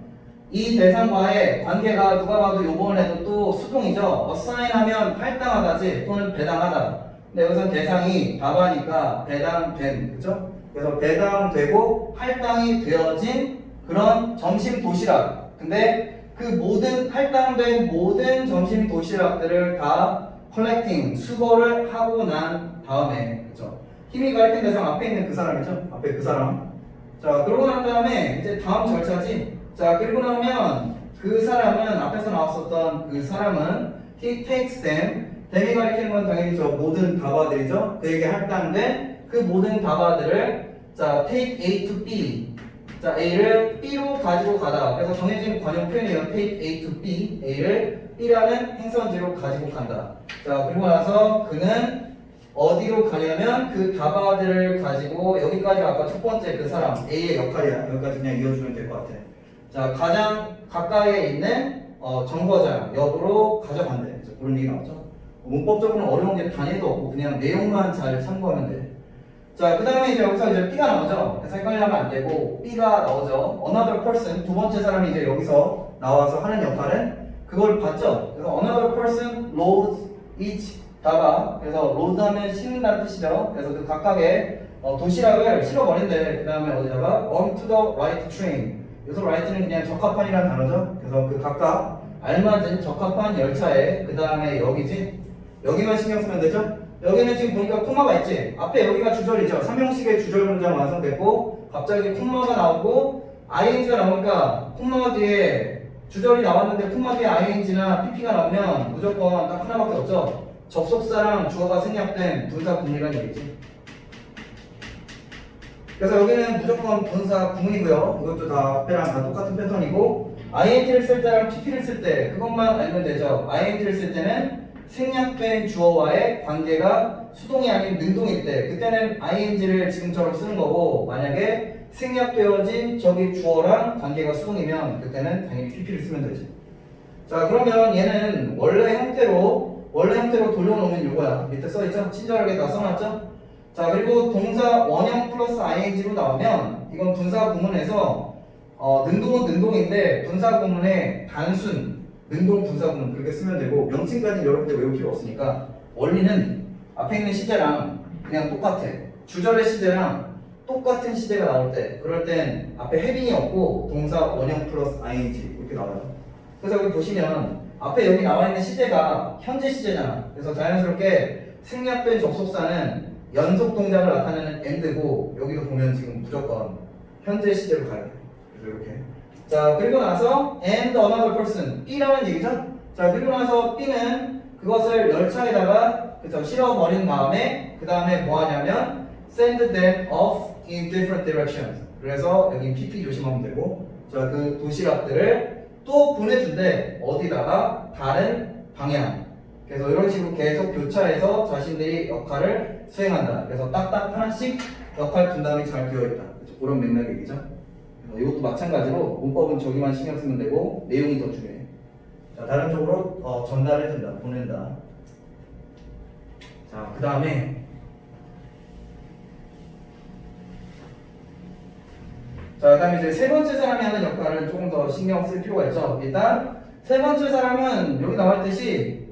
이 대상과의 관계가 누가 봐도 요번에도 또 수동이죠. assign-하면 할당하다지 또는 배당하다. 근데 여기서 대상이 다바니까 배당된, 그죠? 그래서 배당되고 할당이 되어진 그런 점심 도시락. 근데 그 모든 할당된 모든 점심 도시락들을 다 컬렉팅 수거를 하고 난 다음에 그죠? 힘이 가리킨 대상 앞에 있는 그 사람이죠? 앞에 그 사람. 자 그러고 난 다음에 이제 다음 절차지. 자 그리고 나면 그 사람은 앞에서 나왔었던 그 사람은 he takes them. them이 가리키는 건 당연히 저 모든 다바들이죠. 그에게 할당된 그 모든 다바들을 자 take A to B. 자, A를 B로 가지고 가다. 그래서 정해진 관용 표현이에요. take A to B. A를 B라는 행선지로 가지고 간다. 자, 그리고 나서 그는 어디로 가냐면 그 다바들을 가지고 여기까지 아까 첫 번째 그 사람 A의 역할이야. 여기까지 그냥 이어주면 될 것 같아. 자, 가장 가까이에 있는 정거장 역으로 가져간대. 그런 얘기 나왔죠. 문법적으로는 어려운 게 단위도 없고 그냥 내용만 잘 참고하면 돼. 자, 그 다음에 이제 여기서 이제 B가 나오죠. 그래서 헷갈리면 안 되고 B가 나오죠. Another person, 두 번째 사람이 이제 여기서 나와서 하는 역할은 그걸 봤죠. 그래서 another person loads each 다바. 그래서 load하면 싣는다는 뜻이죠. 그래서 그 각각의 도시락을 실어버린대. 그 다음에 어디다가 onto the right train. 여기서 right는 그냥 적합한이라는 단어죠. 그래서 그 각각 알맞은 적합한 열차에 그 다음에 여기지. 여기만 신경 쓰면 되죠. 여기는 지금 보니까 콤마가 있지. 앞에 여기가 주절이죠. 3형식의 주절 문장 완성됐고 갑자기 콤마가 나오고 ing가 나오니까 콤마 뒤에 주절이 나왔는데 콤마 뒤에 ing나 pp가 나오면 무조건 딱 하나밖에 없죠. 접속사랑 주어가 생략된 분사 구문이라는 얘기지. 그래서 여기는 무조건 분사 구문이고요. 이것도 다 앞에랑 다 똑같은 패턴이고 ing를 쓸 때랑 pp를 쓸 때 그것만 알면 되죠. ing를 쓸 때는 생략된 주어와의 관계가 수동이 아닌 능동일 때 그때는 ing를 지금처럼 쓰는 거고 만약에 생략되어진 저기 주어랑 관계가 수동이면 그때는 당연히 pp를 쓰면 되지. 자 그러면 얘는 원래 형태로 돌려놓으면 이거야. 밑에 써있죠? 친절하게 다 써놨죠? 자, 그리고 동사 원형 플러스 ing로 나오면 이건 분사 구문에서 능동은 능동인데 분사 구문에 단순 능동 분사 구문 그렇게 쓰면 되고 명칭까지는 여러분들 외울 필요 없으니까 원리는 앞에 있는 시제랑 그냥 똑같아. 주절의 시제랑 똑같은 시제가 나올 때 그럴 땐 앞에 heading이 없고 동사 원형 플러스 ing 이렇게 나와요. 그래서 여기 보시면 앞에 여기 나와 있는 시제가 현재 시제잖아. 그래서 자연스럽게 생략된 접속사는 연속 동작을 나타내는 and고 여기도 보면 지금 무조건 현재 시제로 가야 돼. 그래서 이렇게. 자, 그리고 나서 and another person B라는 얘기죠. 자, 그리고 나서 B는 그것을 열차에다가 그쵸 실어버린 다음에 그 다음에 뭐 하냐면 send them off in different directions. 그래서 여기 PP 조심하면 되고 자, 그 도시락들을 또 보내준대. 어디다가? 다른 방향. 그래서 이런 식으로 계속 교차해서 자신들이 역할을 수행한다. 그래서 딱딱 하나씩 역할 분담이 잘 되어 있다. 그런 맥락 얘기죠. 이것도 마찬가지로 문법은 저기만 신경 쓰면 되고 내용이 더 중요해. 자, 다른 쪽으로 전달해준다, 보낸다. 자, 그 다음에 자, 그다음에 이제 세 번째 사람이 하는 역할을 조금 더 신경 쓸 필요가 있죠. 일단 세 번째 사람은 여기 나와 있듯이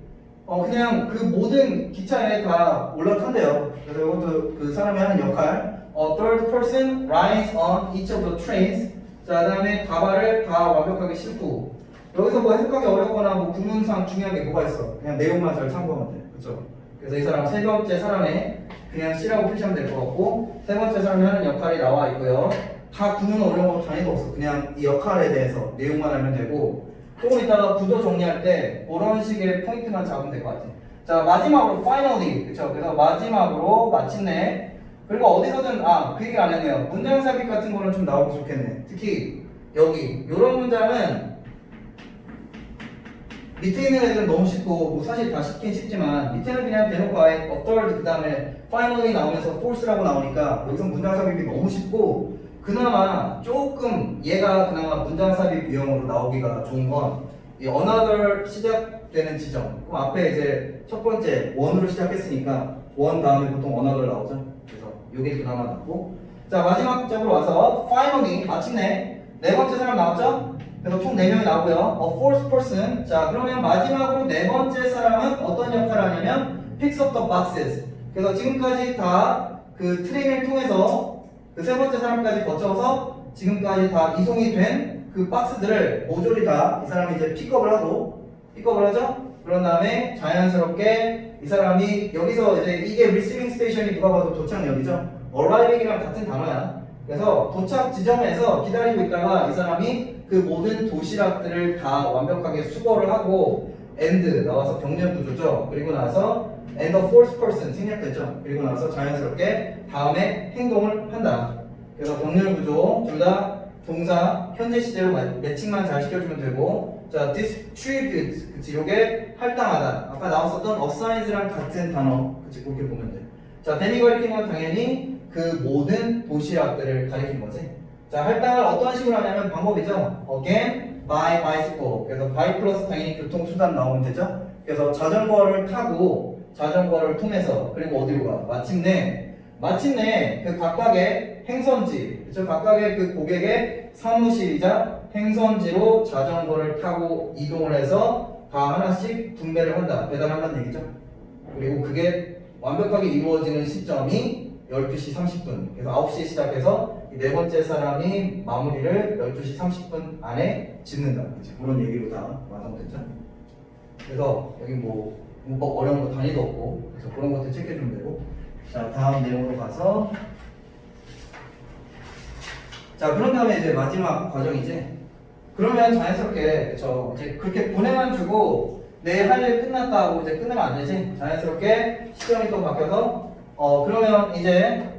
그냥 그 모든 기차에 다 올라탄대요. 그래서 이것도 그 사람이 하는 역할. Third person rides on each of the trains. 자, 그다음에 답안을 다 완벽하게 싣고. 여기서 뭐 해석하기 어렵거나 뭐 구문상 중요한 게 뭐가 있어? 그냥 내용만 잘 참고하면 돼. 그렇죠? 그래서 이 사람 세 번째 사람에 그냥 C라고 표시하면 될 것 같고 세 번째 사람이 하는 역할이 나와 있고요. 다 구문 어려운 거 단위도 없어. 그냥 이 역할에 대해서 내용만 알면 되고 조금 이따가 구조 정리할 때 그런 식의 포인트만 잡으면 될 것 같아. 자, 마지막으로 finally 그쵸? 그래서 마지막으로 마침내 그리고 어디서든 그 얘기 안 했네요. 문장 삽입 같은 거는 좀 나오기 좋겠네. 특히 여기 이런 문장은 밑에 있는 애들은 너무 쉽고 뭐 사실 다 쉽긴 쉽지만 밑에는 그냥 대놓고 아예 third 그 다음에 finally 나오면서 force라고 나오니까 여기서 문장 삽입이 너무 쉽고 그나마 조금 얘가 그나마 문장 삽입 유형으로 나오기가 좋은 건 이 another 시작되는 지점. 그럼 앞에 이제 첫 번째 원으로 시작했으니까 원 다음에 보통 another 나오죠. 그래서 이게 그나마 낫고. 자, 마지막적으로 와서 finally 마침내 네 번째 사람 나왔죠? 그래서 총 4명이 나오고요. A fourth person. 자, 그러면 마지막으로 네 번째 사람은 어떤 역할을 하냐면 picks up the boxes. 그래서 지금까지 다 그 트레이닝을 통해서 그 세 번째 사람까지 거쳐서 지금까지 다 이송이 된 그 박스들을 모조리 다 이 사람이 이제 픽업을 하죠? 그런 다음에 자연스럽게 이 사람이 여기서 이제 이게 리시빙 스테이션이 누가 봐도 도착역이죠? arriving이랑 같은 단어야. 그래서 도착 지점에서 기다리고 있다가 이 사람이 그 모든 도시락들을 다 완벽하게 수거를 하고 and 나와서 병렬 구조죠. 그리고 나서 and the fourth person 생략됐죠. 그리고 나서 자연스럽게 다음에 행동을 한다. 그래서 병렬 구조 둘 다 동사 현재 시제로 매칭만 잘 시켜주면 되고 자 distribute 그치 요게 할당하다. 아까 나왔었던 assigns랑 같은 단어 그치 그렇게 보면 돼. 자 대미 가리키는 건 당연히 그 모든 도시락들을 가리키는 거지. 자 할당을 어떤 식으로 하냐면 방법이죠. again by bicycle. 그래서 by 플러스 당연히 교통수단 나오면 되죠. 그래서 자전거를 타고 자전거를 통해서 그리고 어디로 가? 마침내 그 각각의 행선지, 그쵸? 각각의 그 고객의 사무실이자 행선지로 자전거를 타고 이동을 해서 다 하나씩 분배를 한다, 배달한다는 얘기죠. 그리고 그게 완벽하게 이루어지는 시점이 12시 30분. 그래서 9시에 시작해서 이 네 번째 사람이 마무리를 12시 30분 안에 짓는다. 그치? 그런 얘기로 다 완성됐죠. 그래서 여기 뭐 문법 어려운 거 단위도 없고 그래서 그런 것들 체크해주면 되고 자 다음 내용으로 가서 자 그런 다음에 이제 마지막 과정이지. 그러면 자연스럽게 그쵸 이제 그렇게 보내만 주고 내 할 일 끝났다 하고 이제 끝내면 안 되지. 자연스럽게 시점이 또 바뀌어서 그러면 이제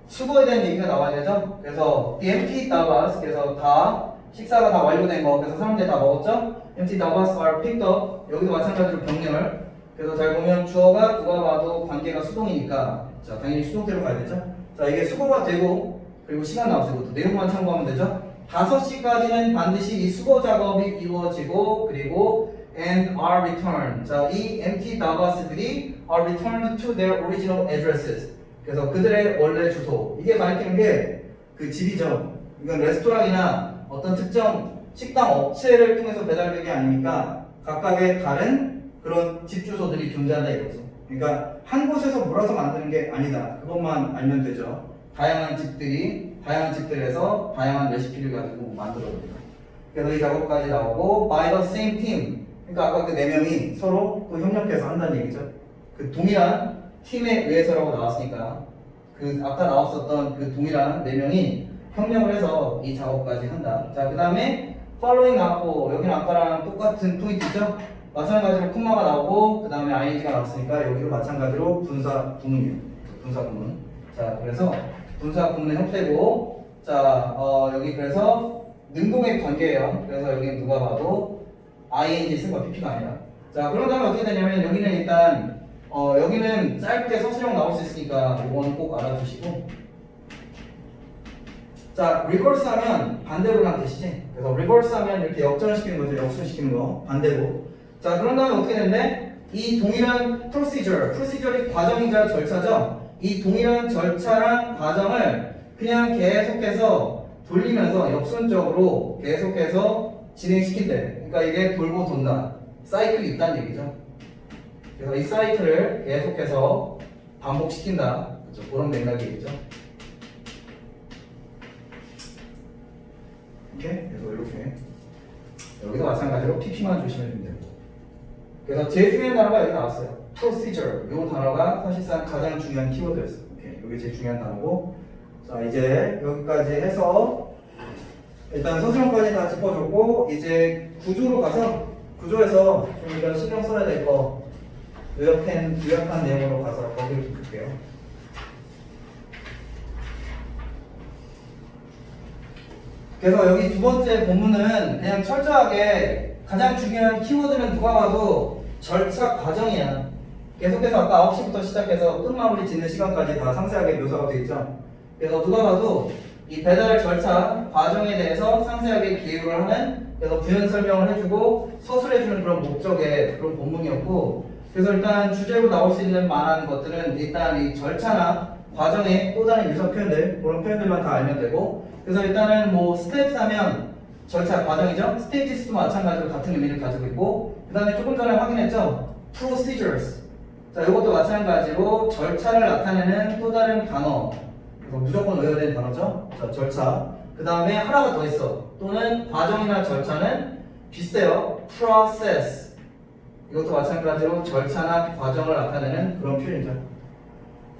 수거에 대한 얘기가 나와야 되죠. 그래서 the empty dabas 그래서 다 식사가 다 완료된 거 그래서 사람들이 다 먹었죠. empty dabas are picked up 여기도 마찬가지로 병렬. 그래서 잘 보면 주어가 누가 봐도 관계가 수동이니까 자 당연히 수동태로 가야 되죠. 자 이게 수거가 되고 그리고 시간 나왔어요. 이것도 내용만 참고하면 되죠. 5시까지는 반드시 이 수거 작업이 이루어지고 그리고 and are returned. 자 이 empty dabas들이 are returned to their original addresses. 그래서 그들의 원래 주소. 이게 가리키는 게 그 집이죠. 이건 레스토랑이나 어떤 특정 식당 업체를 통해서 배달되는 게 아니니까 각각의 다른 그런 집 주소들이 존재한다 이거죠. 그러니까 한 곳에서 몰아서 만드는 게 아니다. 그것만 알면 되죠. 다양한 집들에서 다양한 레시피를 가지고 만들어냅니다. 그래서 이 작업까지 나오고 by the same team. 그러니까 아까 그 네 명이 서로 또 협력해서 한다는 얘기죠. 그 동일한 팀에 의해서라고 나왔으니까 그 아까 나왔었던 그 동일한 네 명이 협력을 해서 이 작업까지 한다. 자, 그 다음에 following 나왔고 여기는 아까랑 똑같은 포인트죠. 마찬가지로 콤마가 나오고 그 다음에 ing가 나왔으니까 여기도 마찬가지로 분사 구문이에요. 분사 구문. 자, 그래서 분사 구문의 형태고 자, 여기 그래서 능동의 관계예요. 그래서 여기 누가 봐도 ing 쓴 거 pp가 아니라. 자, 그런 다음에 어떻게 되냐면 여기는 일단 여기는 짧게 서술형 나올 수 있으니까 이건 꼭 알아두시고 자, reverse 하면 반대로란 뜻이지. 그래서 reverse 하면 이렇게 역전시키는 거죠. 역순시키는 거 반대로. 자, 그런 다음에 어떻게 되는데 이 동일한 procedure이 과정이자 절차죠. 이 동일한 절차랑 과정을 그냥 계속해서 돌리면서 역순적으로 계속해서 진행시킨대. 그러니까 이게 돌고 돈다. 사이클이 있다는 얘기죠. 그래서 이 사이클을 계속해서 반복시킨다. 그렇죠? 그런 맥락이겠죠. 이렇게 그래서 이렇게 여기도 마찬가지로 PP만 조심해주면 되고. 그래서 제일 중요한 단어가 여기 나왔어요. procedure. 이 단어가 사실상 가장 중요한 키워드였어요. 이렇게 여기 제일 중요한 단어고. 자, 이제 여기까지 해서 일단 서술형까지 다 짚어줬고 이제 구조로 가서 구조에서 좀 우리가 신경 써야 될 거 요약한 내용으로 가서 거기를 좀 볼게요. 그래서 여기 두 번째 본문은 그냥 철저하게 가장 중요한 키워드는 누가 봐도 절차 과정이야. 계속해서 아까 9시부터 시작해서 끝마무리 짓는 시간까지 다 상세하게 묘사가 되어 있죠. 그래서 누가 봐도 이 배달 절차 과정에 대해서 상세하게 기록을 하는 그래서 부연 설명을 해주고 서술해주는 그런 목적의 그런 본문이었고 그래서 일단 주제로 나올 수 있는 만한 것들은 일단 이 절차나 과정의 또 다른 유사 표현들 그런 표현들만 다 알면 되고 그래서 일단은 뭐 스텝스 하면 절차 과정이죠. 스테이티스도 마찬가지로 같은 의미를 가지고 있고 그 다음에 조금 전에 확인했죠. procedures. 자, 이것도 마찬가지로 절차를 나타내는 또 다른 단어. 그래서 무조건 외워야 되는 단어죠. 자, 절차. 그 다음에 하나가 더 있어. 또는 과정이나 절차는 비슷해요. process. 이것도 마찬가지로 절차나 과정을 나타내는 그런 표현이죠.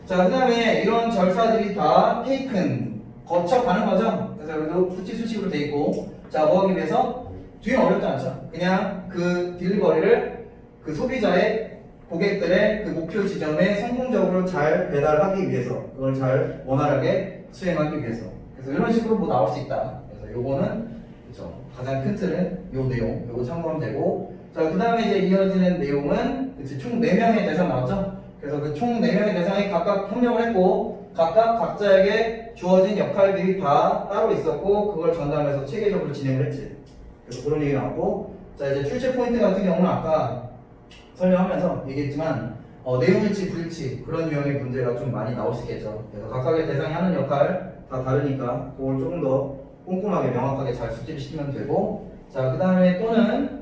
자, 그 다음에 이런 절차들이 다 taken, 거쳐가는 거죠. 그래서 여기도 구치 수식으로 돼 있고 자, 뭐 하기 위해서? 뒤는 어렵지 않죠. 그냥 그 딜리버리를 그 소비자의 고객들의 그 목표 지점에 성공적으로 잘 배달하기 위해서 그걸 잘 원활하게 수행하기 위해서 그래서 이런 식으로 뭐 나올 수 있다. 그래서 요거는 그렇죠. 가장 큰 틀은 요 내용 요거 참고하면 되고 자, 그 다음에 이제 이어지는 내용은 그치, 총 4명의 대상 나왔죠. 그래서 그 총 4명의 대상이 각각 협력을 했고 각각 각자에게 주어진 역할들이 다 따로 있었고 그걸 전담해서 체계적으로 진행을 했지. 그래서 그런 얘기 나왔고 자, 이제 출제 포인트 같은 경우는 아까 설명하면서 얘기했지만 내용일치, 불일치 그런 유형의 문제가 좀 많이 나올 수 있겠죠. 그래서 각각의 대상이 하는 역할 다 다르니까 그걸 조금 더 꼼꼼하게 명확하게 잘 숙지를 시키면 되고 자, 그 다음에 또는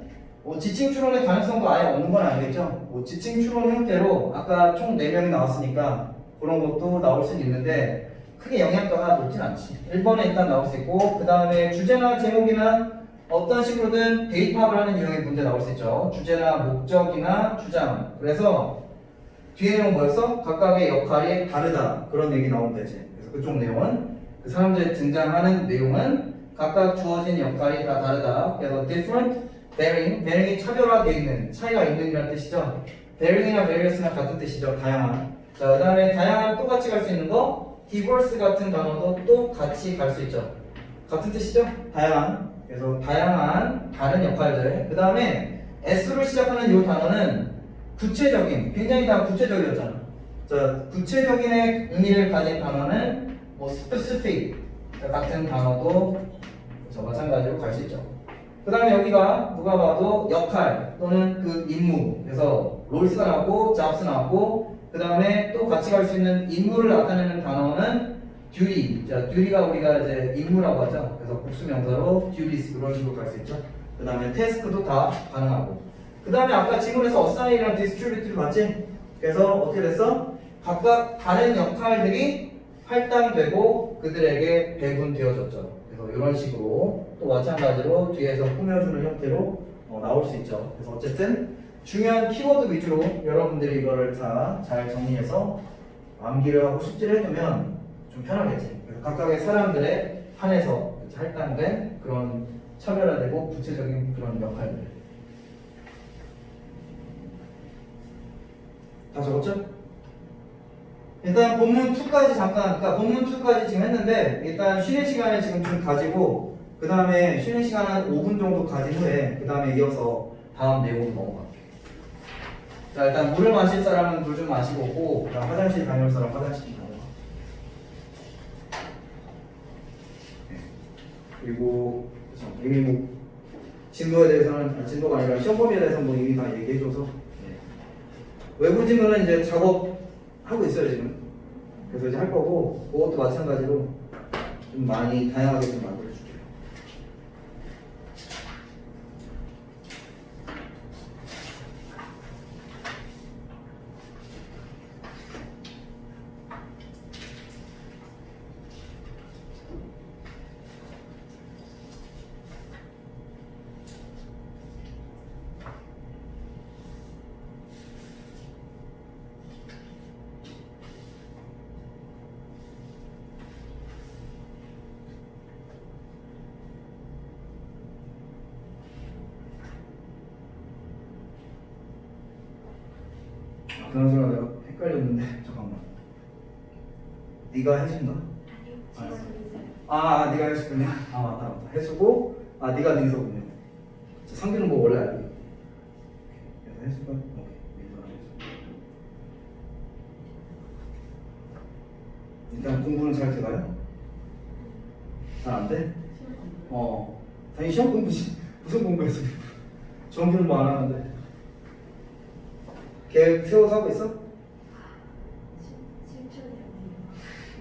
지칭 추론의 가능성도 아예 없는 건 아니겠죠. 지칭 추론 형태로 아까 총 4명이 나왔으니까 그런 것도 나올 수는 있는데 크게 영향가가 높진 않지. 1번에 일단 나올 수 있고 그 다음에 주제나 제목이나 어떤 식으로든 대입합을 하는 유형의 문제 나올 수 있죠. 주제나 목적이나 주장. 그래서 뒤에 내용 뭐였어? 각각의 역할이 다르다. 그런 얘기 나오면 되지. 그래서 그쪽 내용은 그 사람들이 등장하는 내용은 각각 주어진 역할이 다 다르다. 그래서 different, varying이 차별화되어 있는, 차이가 있는 이라는 뜻이죠. varying이나 various나 같은 뜻이죠. 다양한. 자, 그 다음에 다양한 또 같이 갈 수 있는 거 diverse 같은 단어도 또 같이 갈 수 있죠. 같은 뜻이죠? 다양한. 그래서 다양한 다른 역할들. 그 다음에 S로 시작하는 이 단어는 구체적인, 굉장히 다 구체적이었잖아. 자, 구체적인의 의미를 가진 단어는 뭐 specific 같은 단어도 마찬가지로 갈 수 있죠. 그 다음에 여기가 누가 봐도 역할 또는 그 임무. 그래서 롤스가 나왔고, 잡스 나왔고, 그 다음에 또 같이 갈 수 있는 인물을 나타내는 단어는 duty. 자, duty가 우리가 이제 임무라고 하죠. 그래서 복수 명사로 duties 이런 식으로 갈 수 있죠. 그 다음에 task도 다 가능하고. 그 다음에 아까 지문에서 assign이랑 distribute를 봤지? 그래서 어떻게 됐어? 각각 다른 역할들이 할당되고 그들에게 배분되어졌죠. 그래서 이런 식으로 또 마찬가지로 뒤에서 꾸며주는 형태로 나올 수 있죠. 그래서 어쨌든 중요한 키워드 위주로 여러분들이 이거를 다 잘 정리해서 암기를 하고 숙지를 해두면 좀 편하겠지. 그래서 각각의 사람들에 한해서 할당된 그런 차별화되고 구체적인 그런 역할들. 다 적었죠? 일단 본문 2까지 잠깐, 그러니까 본문 2까지 지금 했는데 일단 쉬는 시간을 지금 좀 가지고 그 다음에 쉬는 시간 한 5분 정도 가진 후에 그 다음에 이어서 다음 내용으로 넘어갈게요. 자, 일단 물을 마실 사람은 물 좀 마시고 오고 그다음 화장실 다녀올 사람 화장실 좀 다녀와. 그리고 이미 뭐 진도에 대해서는 진도가 아니라 시험 범위에 대해서 뭐 이미 다 얘기해줘서 외부 지문은 이제 작업하고 있어요 지금. 그래서 이제 할 거고 그것도 마찬가지로 좀 많이 다양하게 좀 만들어줄게요. 그나저나 내가 헷갈렸는데 잠깐만. 네가 해준다? 아, 네가 해주군요. 아, 맞다. 해주고, 아, 네가 민서군요. 상규는 뭐 원래 알고. 그래서 해주가. 오케이. 민서가 해주. 일단 공부는 잘 돼가요? 잘 안 돼? 당연히 시험 공부지. 무슨 공부했어? 정규는 뭐 안 하는데. 계획 세워서 하고 있어?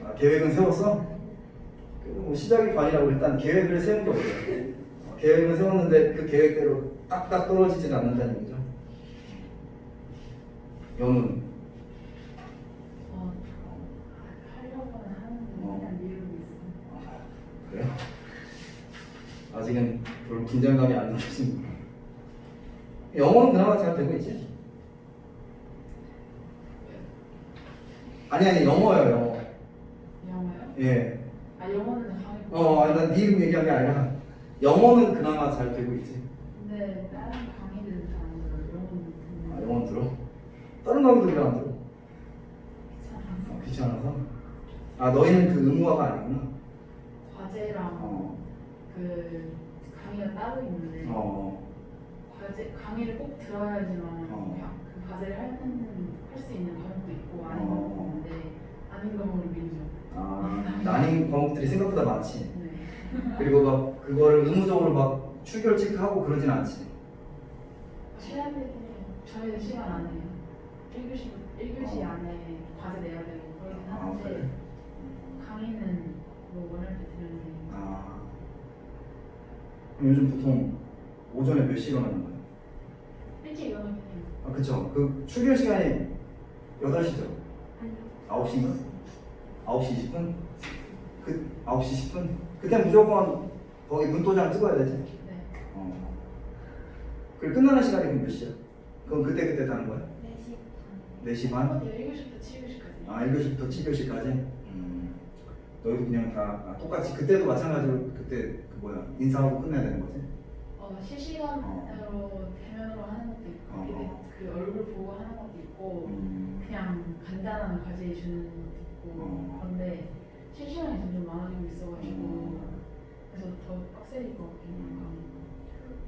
아, 계획은 세웠어? 뭐 시작이 반이라고 일단 계획을 세운 게 어때요? 계획을 세웠는데 그 계획대로 딱딱 떨어지진 않는다는 얘기죠. 영은? 하려고는 하는데 그냥 미루고 있어. 그래요? 아직은 별로 긴장감이 안 나십니다. 영어는 그나마 잘 되고 있지? 아니 영어예요 영어. 영어요? 예. 아 영어는 강의. 난 네 이름 얘기한 게 아니라 영어는 그나마 잘 되고 있지. 근데 다른 강의들은 다 안 들어요. 영어는 듣는. 아 영어 들어? 다른 강의도 왜 안 들어? 귀찮아서. 귀찮아서? 아 너희는 그 의무화가 아니구나. 과제랑 그 강의가 따로 있는데 과제 강의를 꼭 들어야지만 그냥 그 과제를 할 수 있는 과목도 있고 아닌 과목도 있는데 아닌 과목을 미루죠. 아닌 과목들이 생각보다 많지. 네. 그리고 막 그거를 의무적으로 막 출결 체크하고 그러진 않지. 시간 되게 저희는 시간 안 해요. 1교시 안에 과제 내야 되고 그러긴 하는데 그래? 강의는 뭐 원할 때 들으면 그럼 요즘 보통 오전에 몇 시에 일어나는 거예요? 일찍 일어나긴 해요. 그쵸. 그 출결 시간이 8시죠? 9시인가? 9시 20분? 9시 10분? 그때 무조건 거기 문도장 찍어야 되지? 네. 그리고 끝나는 시간이 그럼 몇 시야? 그럼 그때 다는 거야? 4시 반? 1교시부터 7교시까지. 1교시부터 7교시까지? 너희도 그냥 다 똑같이 그때도 마찬가지로 그때 인사하고 끝내야 되는 거지? 실시간으로 대면으로 하는 것도 있고 그 얼굴 보고 하는 것도 있고 그냥 간단한 과제 주는 것도 있고 그런데 실시간이 점점 많아지고 있어가지고 그래서 더 빡세질 것 같긴 해요.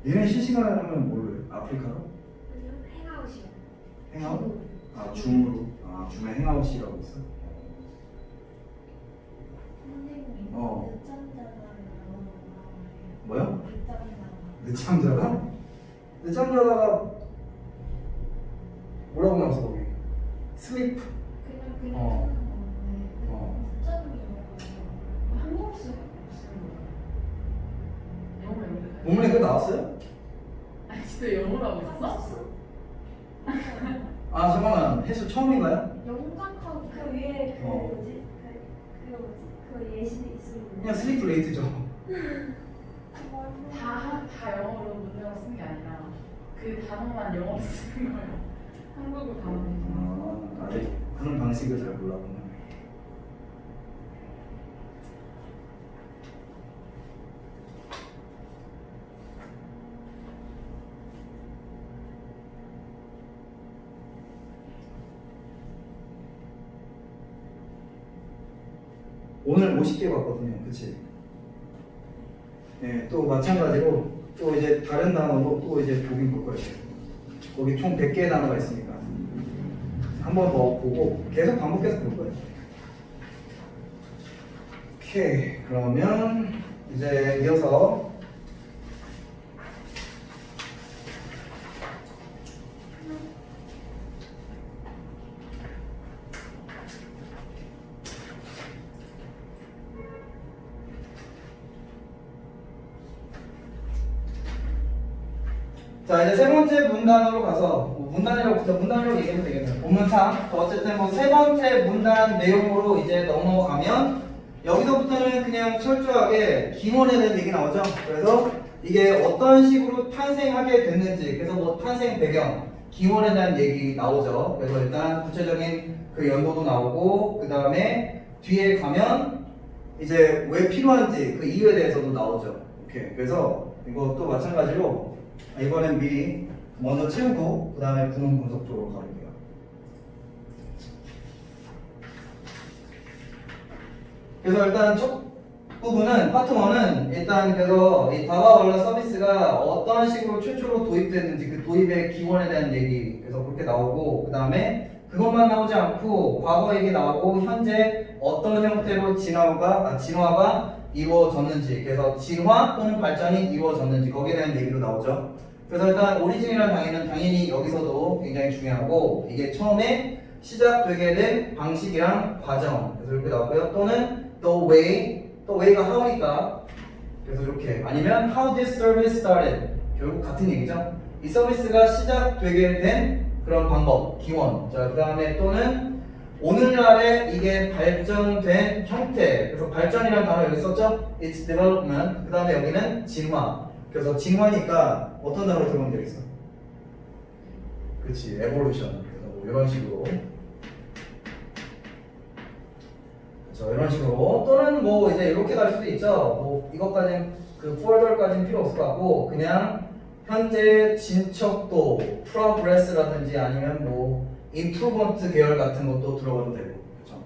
얘네 실시간에 하면 뭘로 해? 아프리카로? 행아웃이요. 행아웃? 줌으로? 줌에 행아웃이라고 있어? 선생님이 어. 늦잠자다가 뭐요? 늦잠자다. 늦잠 자다? 늦잠 자다가 뭐라고 나왔어 거기? 슬리프. 그냥 어. 하는 건데 숫자들이 한국 쓰는 거 영어 연결. 본문에 그거 나왔어요? 아니 진짜 영어로 하고 있었어? 썼어? 아 잠깐만, 해수 처음인가요? 영상하고 그 위에 그 어. 뭐지? 그거 뭐지? 그 예시도 있으면 그냥 슬리프 레이트죠. 다 영어로 문장을 쓴 게 아니라 그 단어만 영어로 쓰는 거예요. 한국어 단어는. 아직 그런 방식을 잘 몰랐구나. 오늘 50개 봤거든요. 그치? 네, 또 마찬가지로 또 이제 다른 단어도 또 이제 보긴 볼 거예요. 거기 총 100개의 단어가 있으니까 한 번 더 보고 계속 반복해서 볼 거예요. 오케이, 그러면 이제 이어서 자, 이제 세 번째 문단으로 가서 문단이라고 얘기해도 되겠네요. 본문상. 어쨌든 뭐 세 번째 문단 내용으로 이제 넘어가면 여기서부터는 그냥 철저하게 기원에 대한 얘기 나오죠. 그래서 이게 어떤 식으로 탄생하게 됐는지, 그래서 뭐 탄생 배경, 기원에 대한 얘기 나오죠. 그래서 일단 구체적인 그 연도도 나오고, 그 다음에 뒤에 가면 이제 왜 필요한지 그 이유에 대해서도 나오죠. 오케이. 그래서 이것도 마찬가지로 이번엔 미리 먼저 채우고 그 다음에 구문 분석 쪽으로 가볼게요. 그래서 일단 첫 부분은 파트 1은 일단 그래서 이 다바발라 서비스가 어떤 식으로 최초로 도입됐는지 그 도입의 기원에 대한 얘기 그래서 그렇게 나오고, 그 다음에 그것만 나오지 않고 과거 얘기 나오고 현재 어떤 형태로 진화가 이루어졌는지, 그래서 진화 또는 발전이 이루어졌는지 거기에 대한 얘기도 나오죠. 그래서 일단 오리진이라는 단위는 당연히 여기서도 굉장히 중요하고, 이게 처음에 시작되게 된 방식이랑 과정, 그래서 이렇게 나오고요. 또는 the way, 또 way가 how니까 그래서 이렇게, 아니면 how this service started, 결국 같은 얘기죠. 이 서비스가 시작되게 된 그런 방법, 기원. 자, 그 다음에 또는 오늘날에 이게 발전된 형태, 그래서 발전이라는 단어 여기 썼죠? It's development. 그 다음에 여기는 진화. 그래서 진화니까 어떤 단어로 들어가면 되겠어? 그렇지, evolution. 그래서 뭐 이런 식으로. 그렇죠, 이런 식으로. 또는 뭐 이제 이렇게 갈 수도 있죠. 뭐 이것까지는 그 further까지는 필요 없을 것 같고, 그냥 현재 진척도, progress라든지 아니면 뭐 improvement 계열 같은 것도 들어가도 되고, 그렇죠?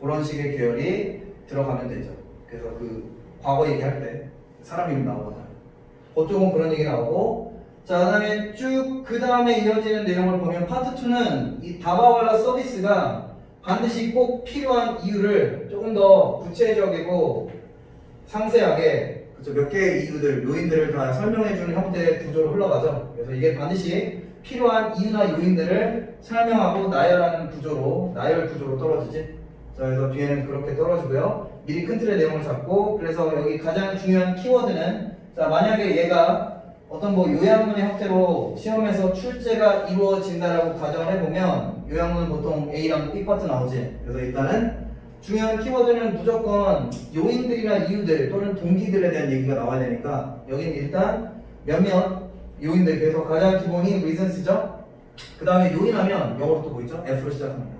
그런 식의 계열이 들어가면 되죠. 그래서 그 과거 얘기할 때 사람 이름 나오거나 그쪽은 그런 얘기 나오고, 자, 그다음에 쭉 그 다음에 이어지는 내용을 보면 파트 2는 이 다바왈라 서비스가 반드시 꼭 필요한 이유를 조금 더 구체적이고 상세하게, 그렇죠, 몇 개의 이유들, 요인들을 다 설명해주는 형태의 구조로 흘러가죠. 그래서 이게 반드시 필요한 이유나 요인들을 설명하고 나열하는 구조로, 나열 구조로 떨어지지. 자, 그래서 뒤에는 그렇게 떨어지고요. 미리 큰 틀의 내용을 잡고, 그래서 여기 가장 중요한 키워드는, 자, 만약에 얘가 어떤 뭐 요약문의 형태로 시험에서 출제가 이루어진다라고 가정을 해보면 요약문은 보통 A랑 B 파트 나오지. 그래서 일단은 중요한 키워드는 무조건 요인들이나 이유들 또는 동기들에 대한 얘기가 나와야 되니까 여기는 일단 몇몇 요인들, 그래서 가장 기본이 reasons죠. 그 다음에 요인하면 영어로 또 뭐 있죠? F로 시작합니다.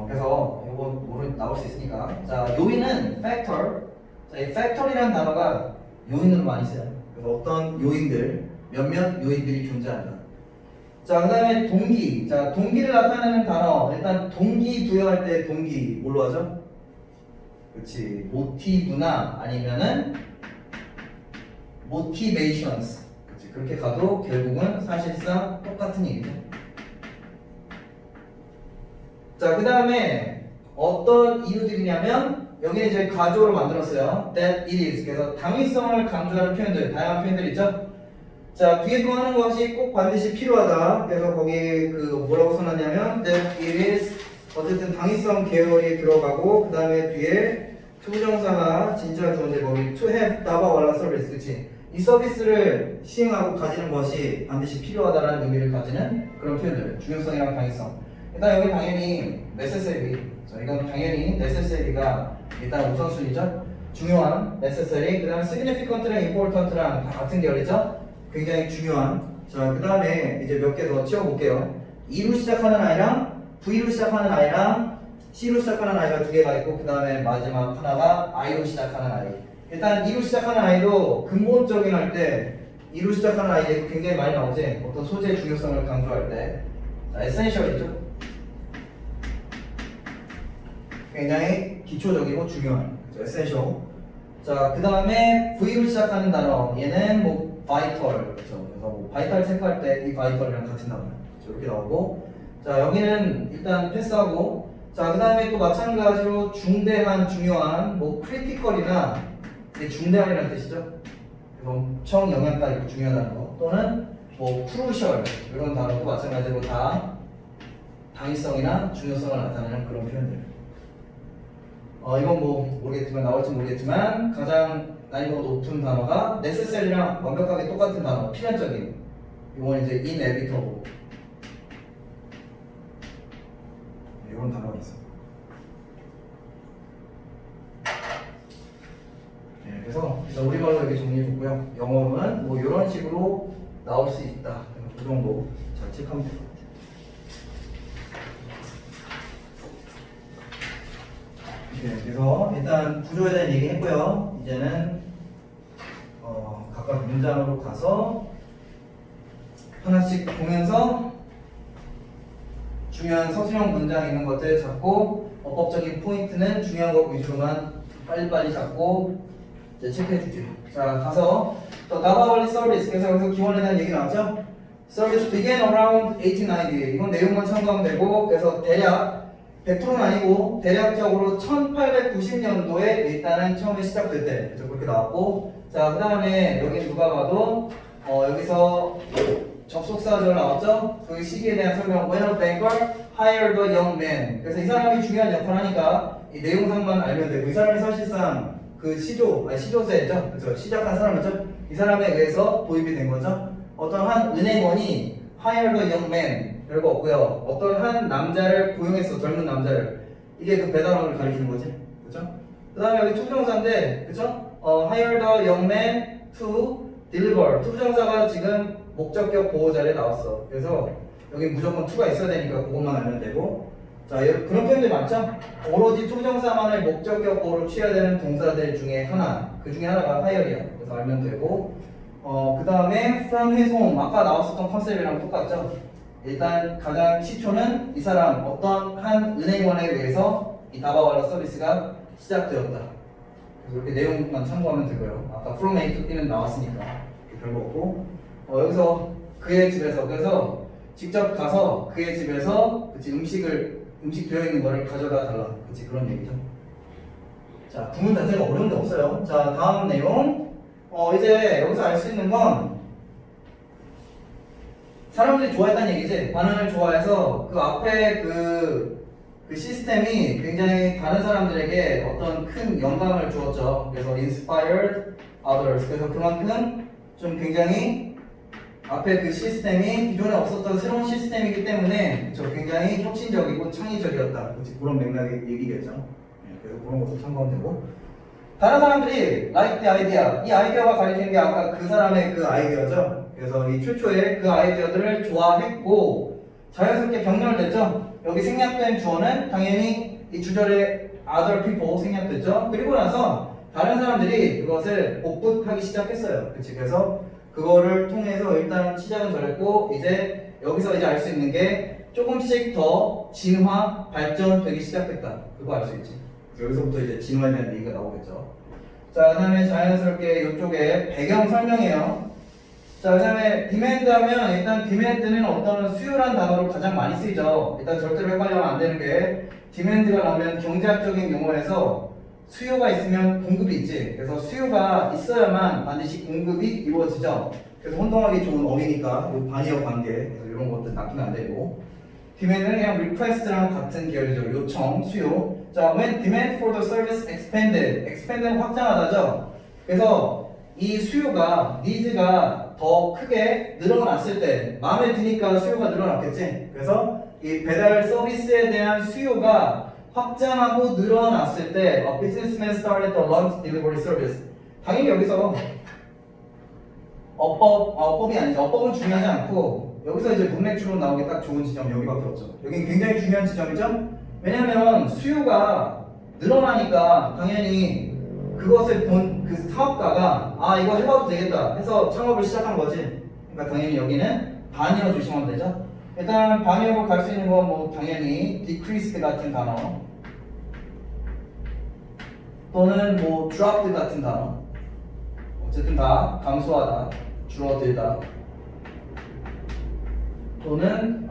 그래서 이거 나올 수 있으니까, 자, 요인은 factor. 자, 이 factor이라는 단어가 요인으로 많이 써요. 그래서 어떤 요인들, 몇몇 요인들이 존재한다. 자, 그 다음에 동기. 자, 동기를 나타내는 단어. 일단 동기 부여할 때 동기 뭘로 하죠? 그렇지, 모티브나 아니면은 motivations. 그렇지, 그렇게 가도 결국은 사실상 똑같은 얘기죠. 자, 그 다음에 어떤 이유들이냐면 여기는 이제 가조로 만들었어요. That it is. 그래서 당위성을 강조하는 표현들, 다양한 표현들 있죠. 자, 뒤에 또 하는 것이 꼭 반드시 필요하다. 그래서 거기 그 뭐라고 써놨냐면 that it is 어쨌든 당위성 계열이 들어가고 그 다음에 뒤에 투부정사가 진짜 주어인데 거기 to have 다바 왈라 서비스 그치? 이 서비스를 시행하고 가지는 것이 반드시 필요하다라는 의미를 가지는 그런 표현들 중요성이랑 당위성. 일단 여기 당연히 necessary. 자, 이건 당연히 necessary가 일단 우선순위죠. 중요한 necessary. 그 다음에 significant랑 important랑 다 같은 계열이죠. 굉장히 중요한. 자, 그 다음에 이제 몇 개 더 치워볼게요. E로 시작하는 아이랑 V로 시작하는 아이랑 C로 시작하는 아이가 두 개가 있고 그 다음에 마지막 하나가 I로 시작하는 아이. 일단 E로 시작하는 아이도 근본적인 할 때 E로 시작하는 아이에 굉장히 많이 나오지. 어떤 소재의 중요성을 강조할 때. 자, 에센셜이죠. 굉장히 기초적이고 중요한. 에센셜. 자, 그 다음에 V로 시작하는 단어. 얘는 뭐 vital, 그렇죠. 그래서 뭐 vital 체크할 때 이 vital이랑 같은 단어 이렇게 나오고, 자 여기는 일단 패스하고, 자 그 다음에 또 마찬가지로 중대한, 중요한, 뭐 critical이나 이게 중대한이라는 뜻이죠. 그래서 엄청 영향가 있고 중요하다는 거, 또는 뭐 crucial 이런 단어도 마찬가지로 다 당위성이나 중요성을 나타내는 그런 표현들. 이건 뭐 모르겠지만 나올지 모르겠지만 가장 난이도가 높은 단어가 necessary랑 완벽하게 똑같은 단어, 필연적인. 이건 이제 inevitable. 이런 단어가 있어요. 네, 그래서 우리말로 이렇게 정리해줬고요. 영어로는 뭐 이런 식으로 나올 수 있다. 그 정도 잘 체크하면 될 것 같아요. 네, 그래서 일단 구조에 대한 얘기 했고요. 이제는 각각 문장으로 가서 하나씩 보면서 중요한 서술형 문장 있는 것들 잡고 어법적인 포인트는 중요한 것 위주로만 빨리빨리 잡고 이제 체크해주죠. 자, 가서 또 나바벌리 서비스. 그래서 여기서 기원에 대한 얘기 나왔죠? Service began around 1890. 이건 내용만 참고하면 되고, 그래서 대략 100%는 아니고 대략적으로 1890년도에 일단은 처음에 시작될 때 그렇게 나왔고, 자 그 다음에 여기 누가 봐도 여기서 접속사절 나왔죠? 그 시기에 대한 설명. When a banker hired a young man. 그래서 이 사람이 중요한 역할을 하니까 이 내용상만 알면 되고, 이 사람이 사실상 그 시조세죠? 그렇죠? 시작한 사람이죠? 이 사람에 의해서 도입이 된 거죠? 어떤 한 은행원이 hired a young man, 별거 없고요. 어떤 한 남자를 고용했어, 젊은 남자를. 이게 그 배달원을 가리키는 거지, 그렇죠? 그 다음에 여기 투부정사인데, 그렇죠? hired a young man to deliver. 투부정사가 지금 목적격 보호 자리에 나왔어. 그래서 여기 무조건 to가 있어야 되니까 그것만 알면 되고. 자, 그런 표현들 많죠? 오로지 투부정사만을 목적격 보호로 취해야 되는 동사들 중에 하나. 그 중에 하나가 hire이야. 그래서 알면 되고. 그 다음에 from his home. 아까 나왔었던 컨셉이랑 똑같죠? 일단 가장 시초는 이 사람 어떤 한 은행원에 의해서 이 다바왈라 서비스가 시작되었다. 그래서 이렇게 내용만 참고하면 되고요. 아까 from A to B는 나왔으니까 별거 없고, 여기서 그의 집에서, 그래서 직접 가서 그의 집에서 그치, 음식 되어 있는 거를 가져다 달라. 그치, 그런 얘기죠. 자, 구문 자체가 어려운 데 없어요. 자, 다음 내용. 이제 여기서 알 수 있는 건 사람들이 좋아했다는 얘기지. 반응을 좋아해서 그 앞에 그 시스템이 굉장히 다른 사람들에게 어떤 큰 영감을 주었죠. 그래서 inspired others. 그래서 그만큼 좀 굉장히 앞에 그 시스템이 기존에 없었던 새로운 시스템이기 때문에 굉장히 혁신적이고 창의적이었다. 그치? 그런 맥락의 얘기겠죠. 그래서 그런 것도 참고하면 되고. 다른 사람들이 like the idea. 이 아이디어가 가리키는 게 아까 그 사람의 그 아이디어죠. 그래서 이 최초에 그 아이디어들을 좋아했고 자연스럽게 병렬됐죠. 여기 생략된 주어는 당연히 이 주절에 other people 생략됐죠. 그리고 나서 다른 사람들이 그것을 복붙하기 시작했어요. 그치? 그래서 그거를 통해서 일단 시작은 저랬고, 이제 여기서 이제 알 수 있는 게 조금씩 더 진화, 발전되기 시작했다. 그거 알 수 있지. 여기서부터 이제 진화에 대한 얘기가 나오겠죠. 자, 그 다음에 자연스럽게 이쪽에 배경 설명이에요. 자, 그 다음에 디맨드 하면 일단 디맨드는 어떤 수요란 단어로 가장 많이 쓰이죠. 일단 절대로 헷갈리면 안 되는 게 디맨드가 나오면 경제학적인 용어에서 수요가 있으면 공급이 있지. 그래서 수요가 있어야만 반드시 공급이 이루어지죠. 그래서 혼동하기 좋은 어휘니까 이 반의어 관계 그래서 이런 것들 낚이면 안 되고 demand는 그냥 request랑 같은 계열이죠. 요청, 수요. 자, when demand for the service expanded, expand는 확장하다죠. 그래서 이 수요가 needs가 더 크게 늘어났을 때 마음에 드니까 수요가 늘어났겠지. 그래서 이 배달 서비스에 대한 수요가 확장하고 늘어났을 때 a businessman started the lunch delivery service. 당연히 여기서 어법이 아니죠. 어법은 중요하지 않고 여기서 이제 문맥주로 나오기 딱 좋은 지점 여기밖에 없죠. 여기 굉장히 중요한 지점이죠. 왜냐하면 수요가 늘어나니까 당연히 그것을 본 그 사업가가 아 이거 해봐도 되겠다 해서 창업을 시작한 거지. 그러니까 당연히 여기는 반의어 주시면 되죠. 일단 반의어로 갈 수 있는 건 뭐 당연히 decreased 같은 단어 또는 뭐 dropped 같은 단어 어쨌든 다 감소하다, 줄어들다 또는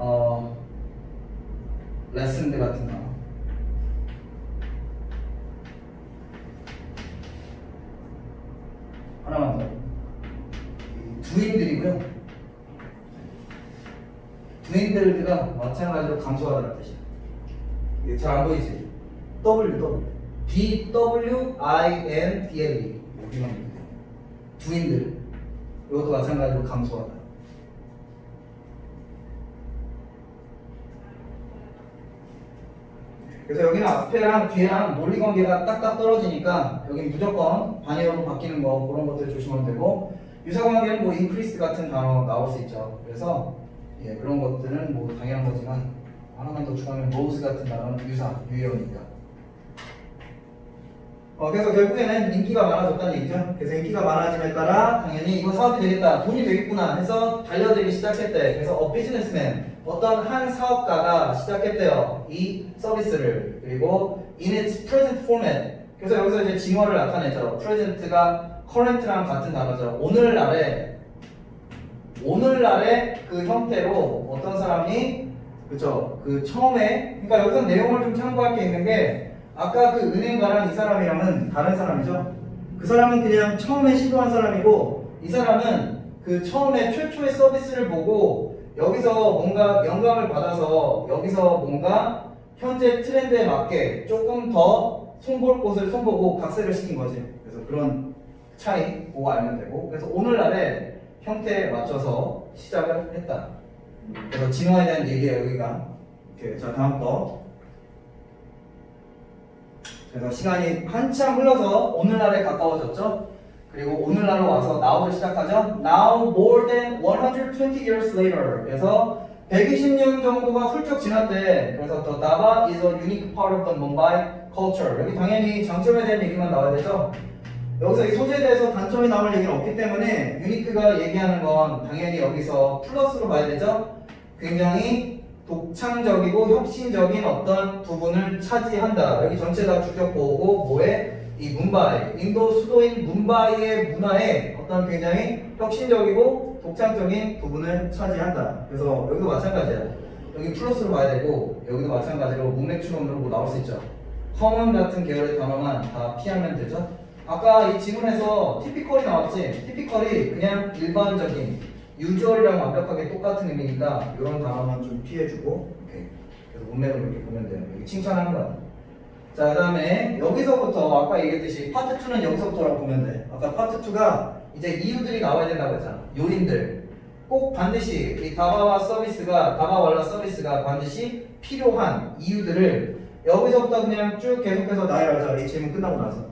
lessened 같은 단어 하나만 더 두인들이고요. 두인들가 마찬가지로 감소하다는 뜻이야. 이게 잘 안 보이지? DWINDLE 여기만 있는데 두인들 이것도 마찬가지로 감소하다. 그래서 여기는 앞에랑 뒤에랑 논리관계가 딱딱 떨어지니까 여기 무조건 반의어로 바뀌는 거 그런 것들 조심하면 되고 유사관계는 뭐 increase 같은 단어 나올 수 있죠. 그래서 예, 그런 것들은 뭐 당연한 거지만 하나만 더 추가하면 rose 같은 단어는 유효니까. 그래서 결국에는 인기가 많아졌다는 얘기죠. 그래서 인기가 많아짐에 따라 당연히 이거 사업이 되겠다, 돈이 되겠구나 해서 달려들기 시작했대. 그래서 a businessman, 어떤 한 사업가가 시작했대요. 이 서비스를. 그리고 in its present format. 그래서 여기서 이제 징어를 나타내죠. present가 current랑 같은 단어죠. 오늘날의 그 형태로 어떤 사람이 그죠? 그 처음에 그러니까 여기서 내용을 좀 참고할 게 있는 게 아까 그 은행가랑 이 사람이랑은 다른 사람이죠. 그 사람은 그냥 처음에 시도한 사람이고 이 사람은 그 처음에 최초의 서비스를 보고 여기서 뭔가 영감을 받아서 여기서 뭔가 현재 트렌드에 맞게 조금 더 손볼 곳을 손보고 각색을 시킨 거지. 그래서 그런 차이 보고 알면 되고 그래서 오늘날의 형태에 맞춰서 시작을 했다. 그래서 진화에 대한 얘기예요 여기가. 오케이, 자 다음 거. 그래서 시간이 한참 흘러서 오늘날에 가까워졌죠. 그리고 오늘날로 와서 now를 시작하죠. Now more than 120 years later. 그래서 120년 정도가 훌쩍 지났대. 그래서 the Daba is a unique part of the Mumbai culture. 여기 당연히 장점에 대한 얘기만 나와야 되죠. 여기서 이 소재에 대해서 단점이 나올 얘기는 없기 때문에 유니크가 얘기하는 건 당연히 여기서 플러스로 봐야 되죠. 굉장히 독창적이고 혁신적인 어떤 부분을 차지한다. 여기 전체 다 주격보고 뭐에? 이 문바이, 인도 수도인 문바이의 문화에 어떤 굉장히 혁신적이고 독창적인 부분을 차지한다. 그래서 여기도 마찬가지야. 여기 플러스로 봐야 되고 여기도 마찬가지로 문맥 추론으로 뭐 나올 수 있죠. common 같은 계열의 단어만 다 피하면 되죠. 아까 이 지문에서 typical이 나왔지. typical이 그냥 일반적인 usual이랑 완벽하게 똑같은 의미니까 이런 단어만 좀 피해주고 이렇게. 그래서 문맥을 이렇게 보면 돼요. 여기 칭찬하는 거야. 자, 그 다음에 여기서부터 아까 얘기했듯이 파트 2는 여기서부터라고 보면 돼. 아까 파트 2가 이제 이유들이 나와야 된다고 했잖아. 요인들. 꼭 반드시 이 다바왈라 서비스가 반드시 필요한 이유들을 여기서부터 그냥 쭉 계속해서 나열하자. 이 질문 끝나고 나서.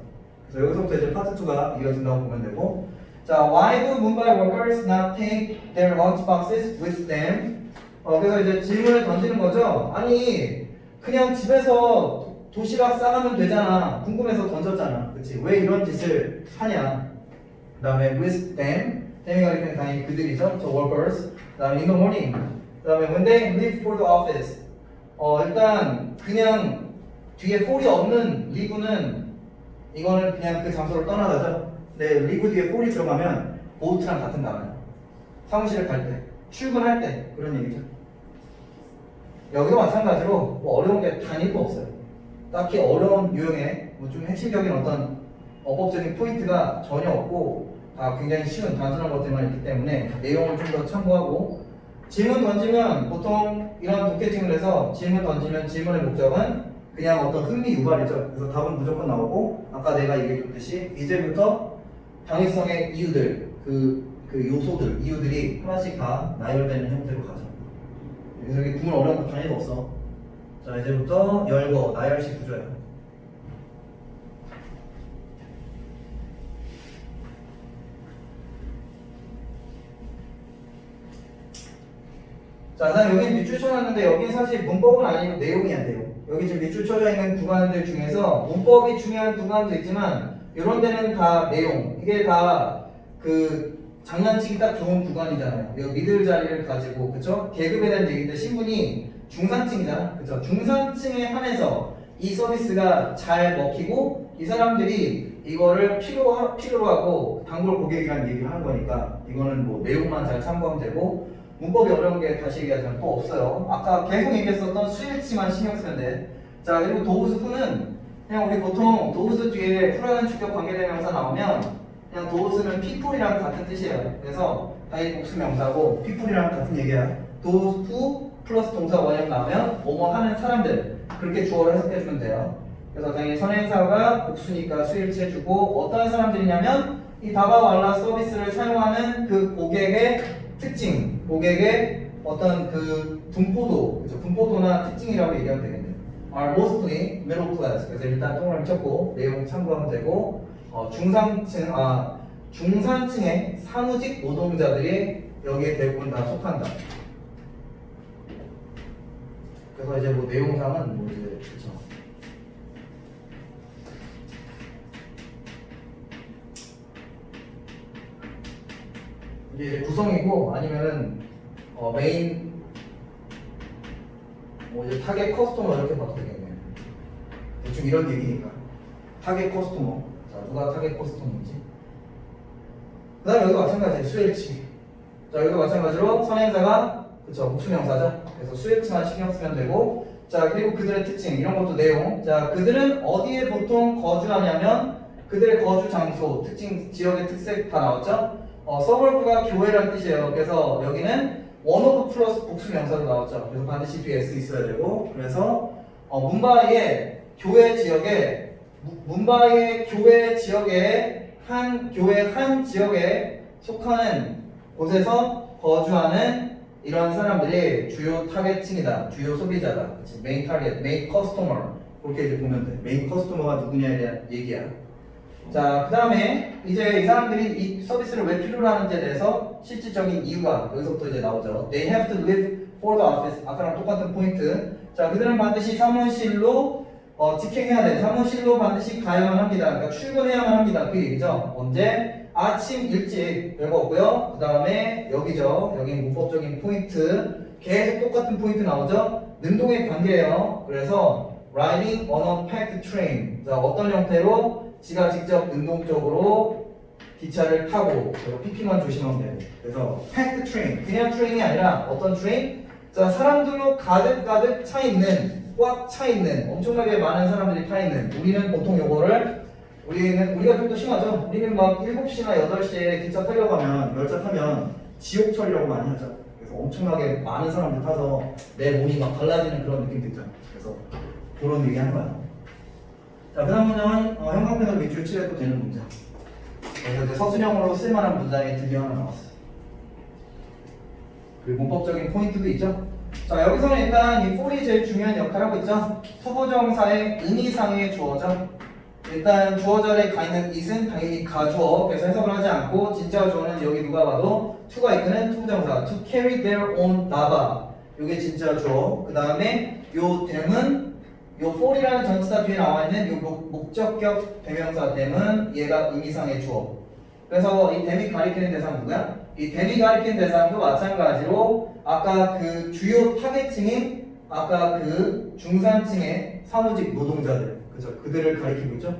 그래서 여기서부터 이제 파트 2가 이어진다고 보면 되고. 자, why do Mumbai workers not take their lunch boxes with them? 그래서 이제 질문을 던지는 거죠. 아니, 그냥 집에서 도시락 싸가면 되잖아. 궁금해서 던졌잖아. 그치? 왜 이런 짓을 하냐? 그 다음에 with them. them이 가리키는 당연히 그들이죠. 저 workers. 그 다음에 in the morning. 그 다음에 when they leave for the office. 일단 그냥 뒤에 for이 없는 leave는 이거는 그냥 그 장소를 떠나다죠. 네, leave 뒤에 for이 들어가면 boat랑 같은 단어예요. 사무실을 갈 때, 출근할 때 그런 얘기죠. 여기도 마찬가지로 뭐 어려운 게 단일도 없어요. 딱히 어려운 유형의 뭐 좀 핵심적인 어떤 어법적인 포인트가 전혀 없고 다 굉장히 쉬운 단순한 것들만 있기 때문에 내용을 좀 더 참고하고 질문 던지면 보통 이런 독해증을 해서 질문 던지면 질문의 목적은 그냥 어떤 흥미 유발이죠. 그래서 답은 무조건 나오고 아까 내가 얘기해줬듯이 이제부터 당위성의 이유들 그 요소들 이유들이 하나씩 다 나열되는 형태로 가죠. 그래서 여기 구문 어려운 거 단위도 없어. 자 이제부터 열거 나열식 구조예요. 자, 난 여기 밑줄 쳐놨는데 여기 사실 문법은 아니고 내용이 안 돼요. 여기 지금 밑줄 쳐져 있는 구간들 중에서 문법이 중요한 구간도 있지만 이런 데는 다 내용. 이게 다 그 장난치기 딱 좋은 구간이잖아요. 여기 미들 자리를 가지고 그쵸? 계급에 대한 얘기인데 신분이 중산층이잖아. 그쵸? 중산층에 한해서 이 서비스가 잘 먹히고 이 사람들이 이거를 필요로 하고 단골 고객이라는 얘기를 하는 거니까 이거는 뭐 내용만 잘 참고하면 되고 문법이 어려운 게 다시 얘기하자면 또 없어요. 아까 계속 얘기했었던 수일치만 신경 쓰면 돼. 자 그리고 도우스 후는 그냥 우리 보통 도우스 뒤에 후라는 주격 관계대명사 나오면 그냥 도우스는 people이랑 같은 뜻이에요. 그래서 당연히 복수명사고 people이랑 같은 얘기야. 도우스 후 플러스 동사 원형 나오면 뭐뭐 하는 사람들 그렇게 주어를 해석해주면 돼요. 그래서 당연히 선행사가 복수니까 수일치 해주고 어떤 사람들이냐면 이 다바왈라 서비스를 사용하는 그 고객의 특징, 고객의 어떤 그 분포도, 그렇죠? 분포도나 특징이라고 얘기하면 되겠네요. are mostly middle class. 그래서 일단 동그라미 쳤고 내용 참고하면 되고 중산층의 사무직 노동자들이 여기에 대부분 다 속한다. 그래서 이제 뭐 내용상은 뭐 이제 그렇죠. 이게 구성이고 아니면은 메인 뭐 이제 타겟 커스터머 이렇게 봐도 되겠네요. 대충 이런 얘기니까 타겟 커스터머. 자 누가 타겟 커스터머인지. 그다음에 여기도 마찬가지예요. 수일치. 자 여기도 마찬가지로 선행사가 그쵸 복수명사죠. 그래서 수일치만 신경 쓰면 되고 자 그리고 그들의 특징 이런 것도 내용. 자 그들은 어디에 보통 거주하냐면 그들의 거주 장소 특징 지역의 특색 다 나왔죠. 서벌브가 교회라는 뜻이에요. 그래서 여기는 원오브 플러스 복수명사도 나왔죠. 그래서 반드시 뒤에 S 있어야 되고 그래서 뭄바이의 교회 지역에 뭄바이의 교회 지역에 교회 한 지역에 속하는 곳에서 거주하는 이런 사람들이 주요 타겟층이다. 주요 소비자다. 그치? 메인 타겟, 메인 커스터머 그렇게 이제 보면 돼. 메인 커스터머가 누구냐에 대한 얘기야. 자, 그 다음에 이제 이 사람들이 이 서비스를 왜 필요로 하는지에 대해서 실질적인 이유가 여기서부터 이제 나오죠. They have to live for the office. 아까랑 똑같은 포인트. 자, 그들은 반드시 사무실로 직행해야 돼. 사무실로 반드시 가야만 합니다. 그러니까 출근해야만 합니다. 그 얘기죠. 언제? 아침 일찍 별거 없고요. 그 다음에 여기죠. 여기 문법적인 포인트. 계속 똑같은 포인트 나오죠. 능동의 관계예요. 그래서 riding on a packed train. 자, 어떤 형태로? 지가 직접 능동적으로 기차를 타고 PP만 조심하면 돼요. 그래서 packed train. 그냥 트레인이 아니라 어떤 트레인? 자, 사람들로 가득 차 있는, 꽉 차 있는, 엄청나게 많은 사람들이 타 있는. 우리는 보통 우리가 좀 더 심하죠. 우리는 막 7시나 8시에 기차 타려고 하면, 열차 타면 지옥철이라고 많이 하죠. 그래서 엄청나게 많은 사람들 타서 내 몸이 막 갈라지는 그런 느낌도 있잖아요. 그래서 그런 얘기 하는 거야. 자, 그 다음 문장은 형광펜으로 밑줄 칠해도 되는 문장. 그래서 이제 서술형으로 쓸만한 문장이 드디어 하나 나왔어요. 그리고 문법적인 포인트도 있죠. 자, 여기서는 일단 이 for이 제일 중요한 역할을 하고 있죠. 투부정사의 의미상의 주어죠. 일단 주어 자리에 가 있는 it은 당연히 가주어. 그래서 해석을 하지 않고 진짜 주어는 여기 누가 봐도 to가 이끄는 투부정사. To carry their own daba. 이게 진짜 주어. 그 다음에 요 them은 요 for이라는 전치사 뒤에 나와 있는 요 목적격 대명사 them은 얘가 의미상의 주어. 그래서 이 them이 가리키는 대상 누구야? 이 them이 가리키는 대상도 마찬가지로 아까 그 주요 타겟층인 아까 그 중산층의 사무직 노동자들, 그죠? 그들을 가리키고 있죠.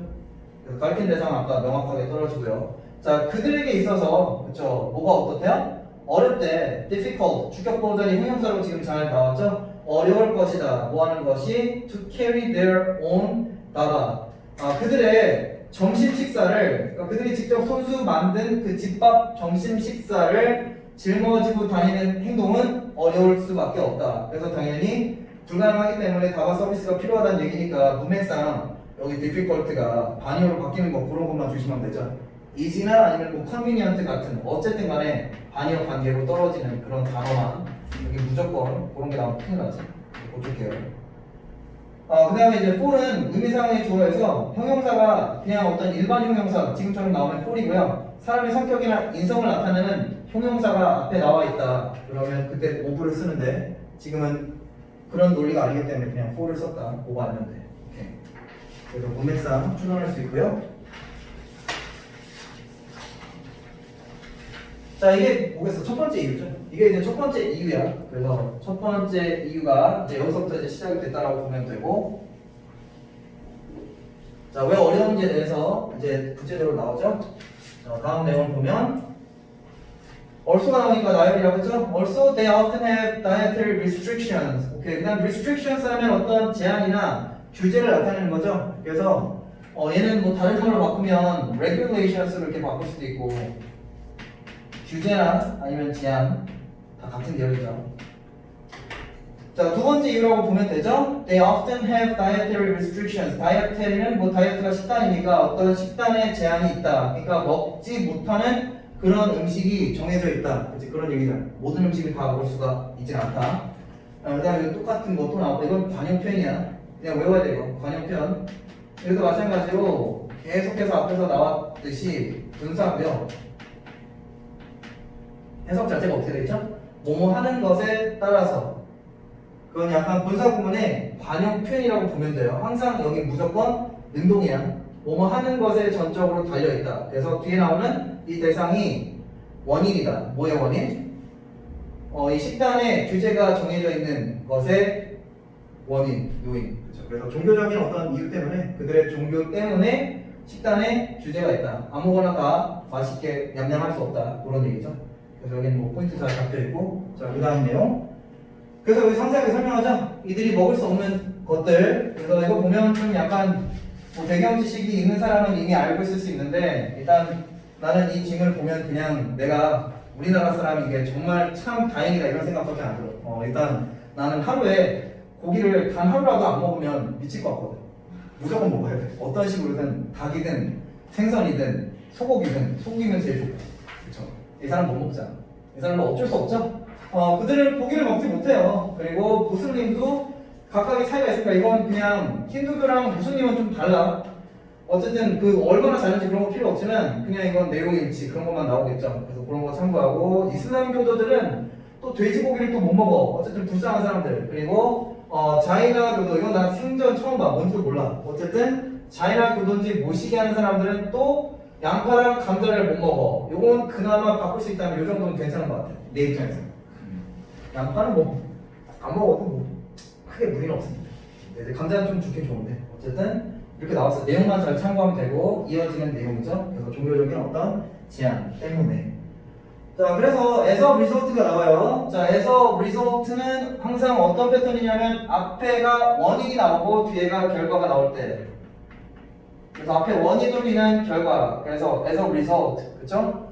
그래서 가리키는 대상은 아까 명확하게 떨어지고요. 자, 그들에게 있어서 그죠? 뭐가 어떻대요? 어렵대. difficult 주격 보호자리 형용사로 지금 잘 나왔죠? 어려울 것이다. 뭐 하는 것이? To carry their own data. 그들의 점심 식사를 그러니까 그들이 직접 손수 만든 그 집밥 점심 식사를 짊어지고 다니는 행동은 어려울 수밖에 없다. 그래서 당연히 불가능하기 때문에 다바 서비스가 필요하다는 얘기니까 문맥상 여기 difficult가 반의어로 바뀌는 거 그런 것만 조심하면 되죠. easy나 아니면 뭐 convenient 같은 어쨌든 간에 반의어 관계로 떨어지는 그런 단어만 여기 무조건 그런 게 나오면 큰일 나지. 고칠게요. 그 다음에 이제 for은 의미상의 주어에서 형용사가 그냥 어떤 일반 형용사 지금처럼 나오면 for이고요. 사람의 성격이나 인성을 나타내는 형용사가 앞에 나와 있다. 그러면 그때 o브를 쓰는데 지금은 그런 논리가 아니기 때문에 그냥 for를 썼다. 그거 알면 돼. 오케이. 그래서 문맥상 추론할 수 있고요. 자, 이게 뭐겠어? 첫 번째 이유죠. 이게 이제 첫 번째 이유야. 그래서 첫 번째 이유가 이제 여기서부터 이제 시작이 됐다라고 보면 되고, 자, 왜 어려운지에 대해서 이제 구체적으로 나오죠. 자, 다음 내용 보면 also가 나오니까 나열이라고 했죠. Also, they often have dietary restrictions. 오케이, 그다음 restrictions 하면 어떤 제한이나 규제를 나타내는 거죠. 그래서 얘는 뭐 다른 걸로 바꾸면 regulations로 이렇게 바꿀 수도 있고. 규제나 아니면 제한 다 같은 계열이죠. 자, 두 번째 이유라고 보면 되죠. They often have dietary restrictions. 다이어트는 뭐 다이어트가 식단이니까 어떤 식단에 제한이 있다. 그러니까 먹지 못하는 그런 음식이 정해져 있다. 그치? 그런 얘기잖아. 모든 음식을 다 먹을 수가 있진 않다. 그다음에 똑같은 거 또 나오고 이건 관용 표현이야. 그냥 외워야 돼 이거. 관용 표현. 여기도 마찬가지로 계속해서 앞에서 나왔듯이 분사고요. 해석 자체가 어떻게 되죠? 뭐뭐 하는 것에 따라서 그건 약간 분사 구문의 관용 표현이라고 보면 돼요. 항상 여기 무조건 능동이야. 뭐뭐 하는 것에 전적으로 달려있다. 그래서 뒤에 나오는 이 대상이 원인이다. 뭐의 원인? 이 식단에 규제가 정해져 있는 것의 원인, 요인. 그렇죠. 그래서 종교적인 어떤 이유 때문에 그들의 종교 때문에 식단에 규제가 있다. 아무거나 다 맛있게 냠냠할 수 없다. 그런 얘기죠. 그래서 여기는 뭐 포인트 잘 잡혀 있고, 자, 그 다음 내용. 그래서 여기 상세하게 설명하죠. 이들이 먹을 수 없는 것들. 그래서 이거 보면 좀 약간 뭐 배경 지식이 있는 사람은 이미 알고 있을 수 있는데, 일단 나는 이 짐을 보면 그냥 내가 우리나라 사람인 게 정말 참 다행이다 이런 생각밖에 안 들어. 일단 나는 하루에 고기를 단 하루라도 안 먹으면 미칠 것 같거든. 무조건 먹어야 돼. 어떤 식으로든 닭이든 생선이든 소고기든 소고기면 제일 좋고. 그렇죠. 이 사람 못 먹잖아. 이 사람은 어쩔 수 없죠. 그들은 고기를 먹지 못해요. 그리고 무슬림도 각각의 차이가 있으니까 이건 그냥 힌두교랑 무슬림은 좀 달라. 어쨌든 그 얼마나 잘하는지 그런 거 필요 없지만 그냥 이건 내용의 일치 그런 것만 나오겠죠. 그래서 그런 거 참고하고 이슬람 교도들은 또 돼지고기를 또 못 먹어. 어쨌든 불쌍한 사람들. 그리고 자이나 교도 이건 나 생전 처음 봐. 뭔지 몰라. 어쨌든 자이나 교도인지 모시게 하는 사람들은 또 양파랑 감자를 못 먹어. 요건 그나마 바꿀 수 있다면 요 정도는 괜찮은 것 같아. 내 입장에서. 양파는 뭐 안 먹어도 뭐 크게 무리는 없습니다. 이제 감자는 좀 좋긴 좋은데 어쨌든 이렇게 나왔어. 내용만 잘 참고하면 되고 이어지는 내용이죠. 그래서 종교적인 어떤 제한 때문에. 자, 그래서 as a result가 나와요. 자, as a result는 항상 어떤 패턴이냐면 앞에가 원인이 나오고 뒤에가 결과가 나올 때. 그래서 앞에 원인으로 인한 결과, 그래서 as a result, 그쵸?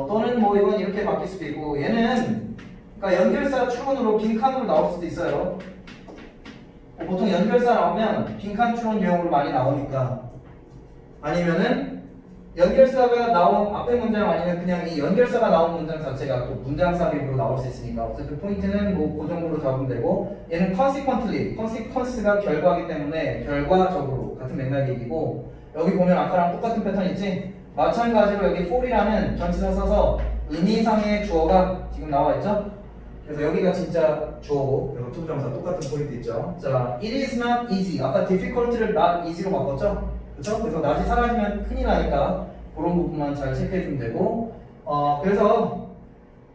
또는 뭐 이건 이렇게 바뀔 수도 있고, 얘는 그러니까 연결사 추론으로 빈칸으로 나올 수도 있어요. 보통 연결사 나오면 빈칸 추론 유형으로 많이 나오니까, 아니면은 연결사가 나온 앞에 문장 아니면 그냥 이 연결사가 나온 문장 자체가 또 문장 삽입으로 나올 수 있으니까 어쨌든 포인트는 뭐 그 정도로 잡으면 되고, 얘는 consequently, consequence가 결과이기 때문에 결과적으로 같은 맥락 얘기고. 여기 보면 아까랑 똑같은 패턴 있지? 마찬가지로 여기 for이라는 전치사 써서 의미상의 주어가 지금 나와 있죠? 그래서 여기가 진짜 주어고, 그리고 투부정사 똑같은 포인트 있죠? 자, it is not easy. 아까 difficult를 not easy로 바꿨죠? 그쵸? 그래서 not이 사라지면 큰일 나니까 그런 부분만 잘 체크해주면 되고, 그래서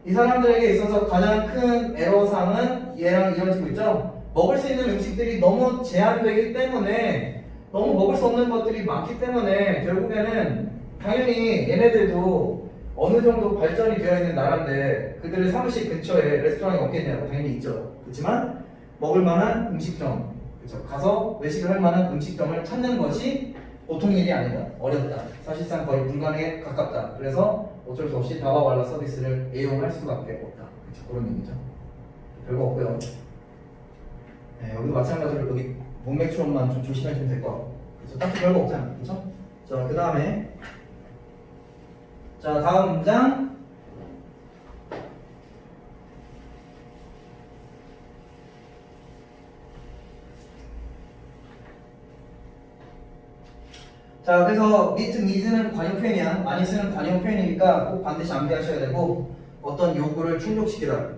이 사람들에게 있어서 가장 큰 애로사항은 얘랑 이어지고 있죠? 먹을 수 있는 음식들이 너무 제한되기 때문에 너무 먹을 수 없는 것들이 많기 때문에 결국에는 당연히 얘네들도 어느 정도 발전이 되어 있는 나라인데 그들의 사무실 근처에 레스토랑이 없겠냐고 당연히 있죠. 그렇지만 먹을 만한 음식점, 그렇죠. 가서 외식을 할 만한 음식점을 찾는 것이 보통 일이 아니다. 어렵다. 사실상 거의 불가능에 가깝다. 그래서 어쩔 수 없이 다바왈라 서비스를 애용할 수밖에 없다. 그렇죠. 그런 의미죠. 별거 없고요. 네, 여기도 마찬가지로 여기 문맥처럼만 좀 조심하시면 될 것 같고. 그래서 딱히 별거 없잖아. 그렇죠? 자, 그 다음에 자, 다음 문장. 자, 그래서 meet needs는 관용 표현이야. 많이 쓰는 관용 표현이니까 꼭 반드시 암기하셔야 되고, 어떤 요구를 충족시키다.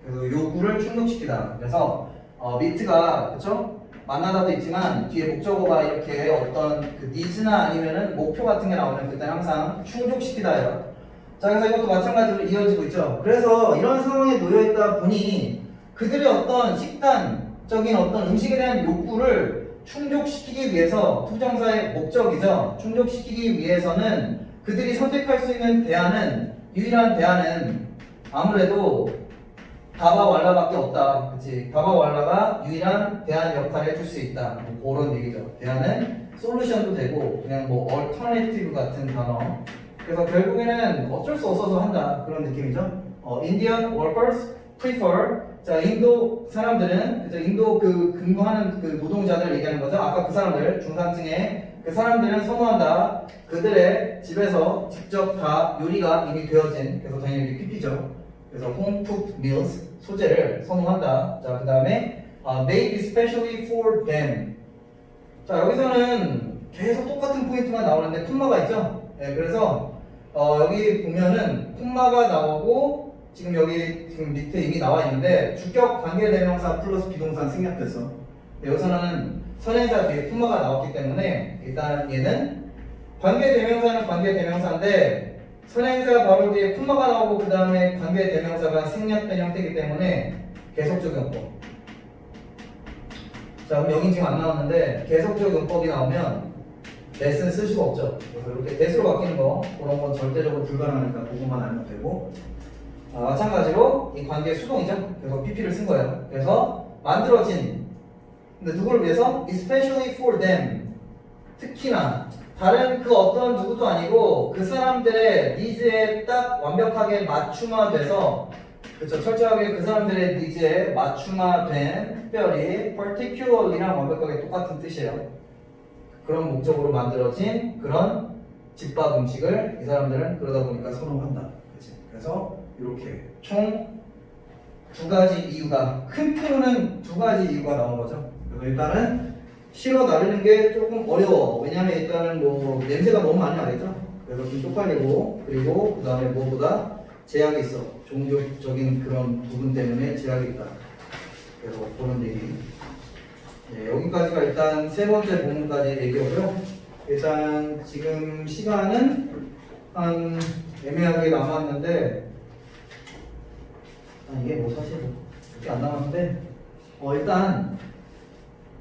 그래서 요구를 충족시키다. 그래서 meet가 그렇죠? 만나다도 있지만 뒤에 목적어가 이렇게 어떤 그 needs나 아니면은 목표 같은 게 나오면 그때는 항상 충족시키다예요. 자, 그래서 이것도 마찬가지로 이어지고 있죠. 그래서 이런 상황에 놓여 있다 보니 그들의 어떤 식단적인 어떤 음식에 대한 욕구를 충족시키기 위해서 투정사의 목적이죠. 충족시키기 위해서는 그들이 선택할 수 있는 대안은 유일한 대안은 아무래도 다바왈라밖에 없다. 그치? 다바왈라가 유일한 대안 역할을 해줄 수 있다. 뭐 그런 얘기죠. 대안은 솔루션도 되고 그냥 뭐 얼터네티브 같은 단어. 그래서 결국에는 어쩔 수 없어서 한다. 그런 느낌이죠. Indian workers prefer. 자, 인도 사람들은 그죠? 인도 그 근무하는 그 노동자들 얘기하는 거죠. 아까 그 사람들 중산층의 그 사람들은 선호한다. 그들의 집에서 직접 다 요리가 이미 되어진 그래서 당연히 PP죠. 그래서 home cooked meals 소재를 선호한다. 자, 그 다음에 made especially for them. 자, 여기서는 계속 똑같은 포인트만 나오는데 콤마가 있죠. 네, 그래서 여기 보면은 콤마가 나오고 지금 여기 지금 밑에 이미 나와 있는데 주격 관계대명사 플러스 비동사 생략됐어. 여기서는 선행사 뒤에 콤마가 나왔기 때문에 일단 얘는 관계대명사는 관계대명사인데 선행사 바로 뒤에 콤마가 나오고 그 다음에 관계대명사가 생략된 형태이기 때문에 계속적 용법. 자, 그럼 여긴 지금 안 나왔는데 계속적 용법이 나오면 that은 쓸 수가 없죠. 그래서 이렇게 that으로 바뀌는 거 그런 건 절대적으로 불가능하니까 그것만 알면 되고 마찬가지로 이 관계 수동이죠. 그래서 PP를 쓴 거예요. 그래서 만들어진 근데 누구를 위해서? especially for them 특히나 다른 그 어떤 누구도 아니고 그 사람들의 니즈에 딱 완벽하게 맞춤화돼서 그렇죠. 철저하게 그 사람들의 니즈에 맞춤화된 특별히 particularly랑 완벽하게 똑같은 뜻이에요. 그런 목적으로 만들어진 그런 집밥 음식을 이 사람들은 그러다 보니까 선호한다. 그치? 그래서 이렇게 총 두 가지 이유가 큰 틀로는 두 가지 이유가 나온 거죠. 그래서 일단은 실어 나르는 게 조금 어려워. 왜냐면 일단은 뭐 냄새가 너무 많이 나겠죠. 그래서 좀 쪽팔리고 그리고 그 다음에 무엇보다 제약이 있어. 종교적인 그런 부분 때문에 제약이 있다. 그래서 그런 얘기. 네, 여기까지가 일단 세 번째 부분까지 얘기하고요. 일단 지금 시간은 한 애매하게 남았는데 이게 뭐 사실 그렇게 안 남았는데 일단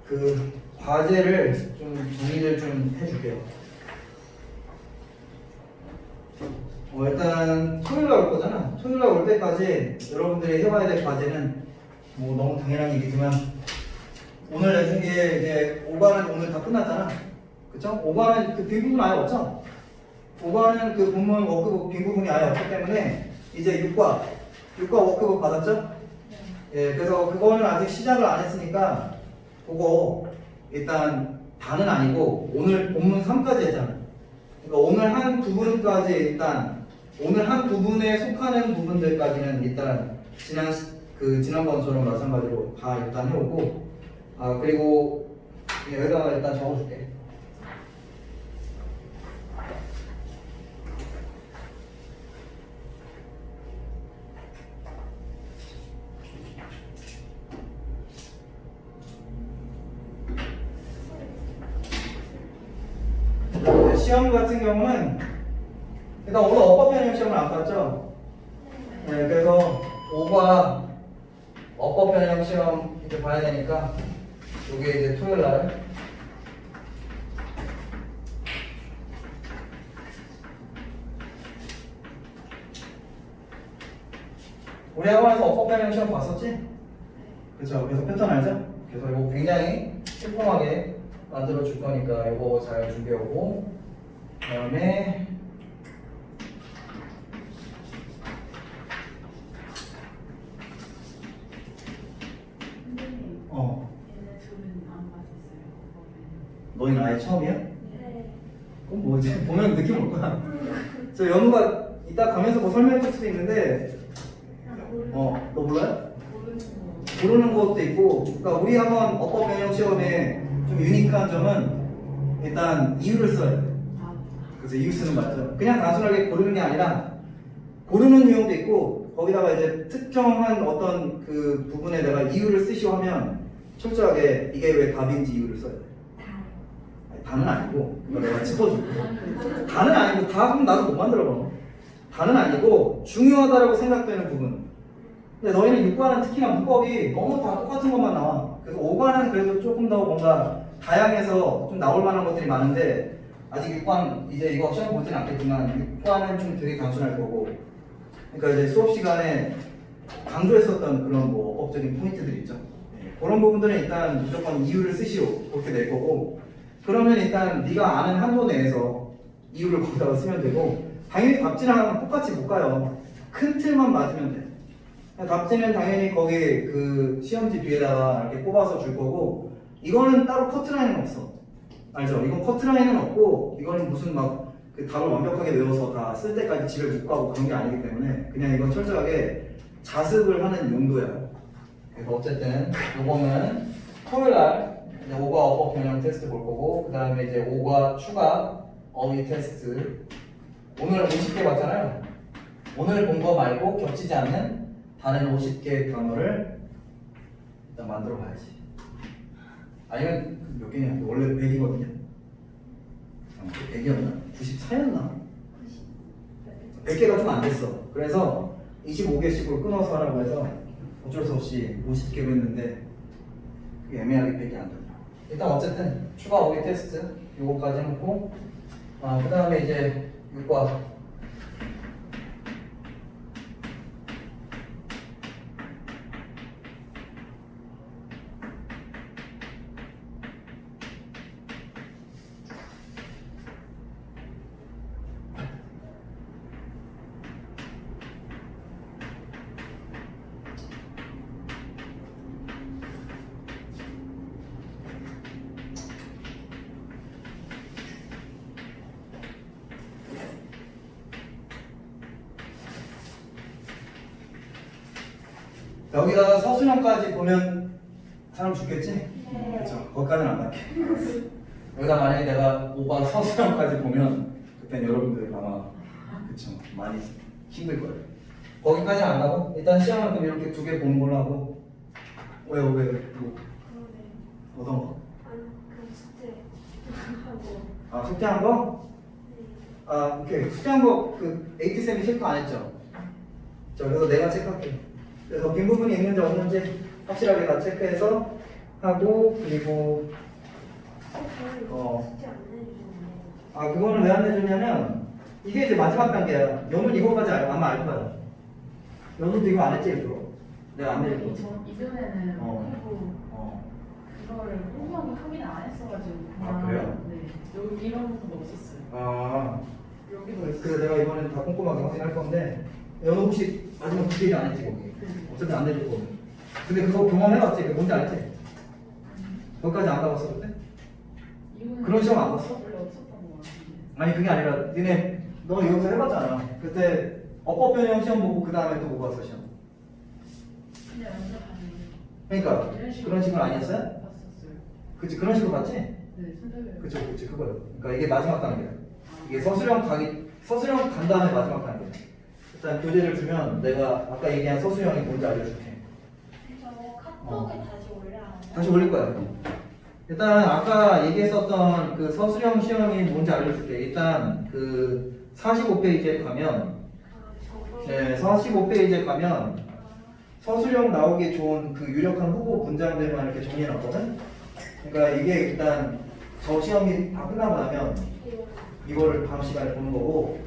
그 과제를 좀 정리를 좀 해줄게요. 일단 토요일 날 올 거잖아. 토요일 날 올 때까지 여러분들이 해봐야 될 과제는 뭐 너무 당연한 얘기지만 오늘 내준 게 이제 5반은 오늘 다 끝났잖아. 그쵸? 5반은 그 빈 부분 아예 없죠? 5반은 그 본문 워크북 빈 부분이 아예 없기 때문에 이제 6과 워크북 받았죠? 예, 그래서 그거는 아직 시작을 안 했으니까 그거 일단 다는 아니고 오늘 본문 3까지 했잖아. 그러니까 오늘 한 부분까지 일단 오늘 한 부분에 속하는 부분들까지는 일단 지난번처럼 마찬가지로 다 일단 해오고 그리고 여기다가 일단 적어줄게. 시험 같은 경우는 일단 오늘 어법 변형 시험을 안 봤죠? 네, 그래서 5과 어법 변형 시험 이제 봐야 되니까 이게 이제 토요일 날 우리 학원에서 어법 변형 시험 봤었지? 그렇죠. 그래서 패턴 알죠? 그래서 이거 굉장히 simple 만들어 줄 거니까 이거 잘 준비하고 그다음에 선생님, 얘네 둘은 안 봤었어요. 너희는 아예 처음이야? 네. 그럼 뭐지? 보면 느낌 올 거야. 저 연우가 이따 가면서 뭐 설명해 줄 수도 있는데 너 몰라요? 모르는 거. 모르는 것도 있고, 그러니까 우리 한번 어법 변형 시험에 좀 유니크한 점은 일단 이유를 써야 돼. 아, 그래서 이유 쓰는 맞죠? 그냥 단순하게 고르는 게 아니라 고르는 유형도 있고 거기다가 이제 특정한 어떤 그 부분에 내가 이유를 쓰시오 하면 철저하게 이게 왜 답인지 이유를 써야 돼. 아니, 다는 아니고 이거 내가 짚어줄게. 다는 아니고 다 하면 나도 못 만들어 봐. 다는 아니고 중요하다라고 생각되는 부분. 근데 너희는 6과는 특히나 문법이 너무 다 똑같은 것만 나와. 그래서 5과는 그래도 조금 더 뭔가 다양해서 좀 나올 만한 것들이 많은데 아직 6과는 이제 이거 시험 보지는 않겠지만 6과는 좀 되게 단순할 거고, 그러니까 이제 수업 시간에 강조했었던 그런 뭐 어법적인 포인트들 있죠. 그런 부분들은 일단 무조건 이유를 쓰시오 그렇게 낼 거고, 그러면 일단 네가 아는 한도 내에서 이유를 거기다가 쓰면 되고, 당연히 답지랑 똑같이 못 가요. 큰 틀만 맞으면 돼. 답지는 당연히 거기 그 시험지 뒤에다가 이렇게 꼽아서 줄 거고, 이거는 따로 커트라인은 없어. 알죠? 이건 커트라인은 없고, 이거는 무슨 막 그 답을 완벽하게 외워서 다 쓸 때까지 집에 못 가고 그런 게 아니기 때문에 그냥 이건 철저하게 자습을 하는 용도야. 그래서 어쨌든 요거는 토요일 날 이제 5과 어법 변형 테스트 볼 거고, 그 다음에 이제 5과 추가 어휘 테스트. 오늘 50개 봤잖아요. 오늘 본 거 말고 겹치지 않는 다른 50개 단어를 일단 만들어 봐야지. 아니면 몇 개냐? 원래 100이거든요. 100이었나? 94였나? 100개가 좀 안 됐어. 그래서 25개씩으로 끊어서 하라고 해서 어쩔 수 없이 50개로 했는데 그게 애매하게 100이 안 되더라. 일단 어쨌든 추가 어휘 테스트 요거까지 해놓고, 그 다음에 이제 6과 여기다가 서술형까지 보면 사람 죽겠지? 네. 그렇죠. 거기까지는 안 갈게. 여기다 만약에 내가 5번 서술형까지 보면 그땐 여러분들 아마 그쵸 많이 힘들 거예요. 거기까지는 안 가고 일단 시험은 그럼 이렇게 2개 보는 걸로 하고. 왜 뭐 그러네. 어떤 거? 아니, 그 숙제 하고. 숙제한 거? 네. 오케이. 숙제한 거 그 AT쌤이 체크 안 했죠? 그래서 내가 체크할게. 그래서 빈 부분이 있는지 없는지 확실하게 다 체크해서 하고, 그리고 숙제 안 내주셨네. 그거는 왜 안 내주냐면 이게 이제 마지막 단계야. 너는 이거까지 아마 알 거야. 너도 이거 안 했지 일부러. 내가 안 내줄 거지. 이전에는 어. 하고 그거를 꼼꼼하게 확인을 안 했어가지고 그냥 그래요? 네 여기 이런 부분도 없었어요. 여기도 있어요. 그래서 내가 이번에는 다 꼼꼼하게 확인할 건데, 너는 혹시 마지막 디테일이 안 했지 거기? 어차피 안 내줄 거거든. 근데 그거 경험해봤지? 그게 뭔지 알지? 거기까지 안 가봤어 그때? 이거는 그런 시험 안 봤어? 원래 없었던 것 같은데. 아니 그게 아니라 너 여기서 해봤잖아. 그때 어법 변형 시험 보고 그 다음에 또 뭐 봤어 시험? 그냥 연습하는 그러니까 그런 식으로 아니었어요? 봤었어요. 그치 그런 식으로 봤지? 네, 순서대로. 그치 그거요. 그러니까 이게 마지막 단계야. 이게 서술형 간 다음에 마지막 단계. 일단 교재를 주면 내가 아까 얘기한 서술형이 뭔지 알려줄게. 저거 카톡에 다시 올려야 다시 올릴 거야. 일단 아까 얘기했었던 그 서술형 시험이 뭔지 알려줄게. 일단 그 45페이지에 가면, 네, 45페이지에 가면 서술형 나오기 좋은 그 유력한 후보 문장들만 이렇게 정리해놨거든. 그러니까 이게 일단 저 시험이 다 끝나고 나면 이거를 다음 시간에 보는 거고,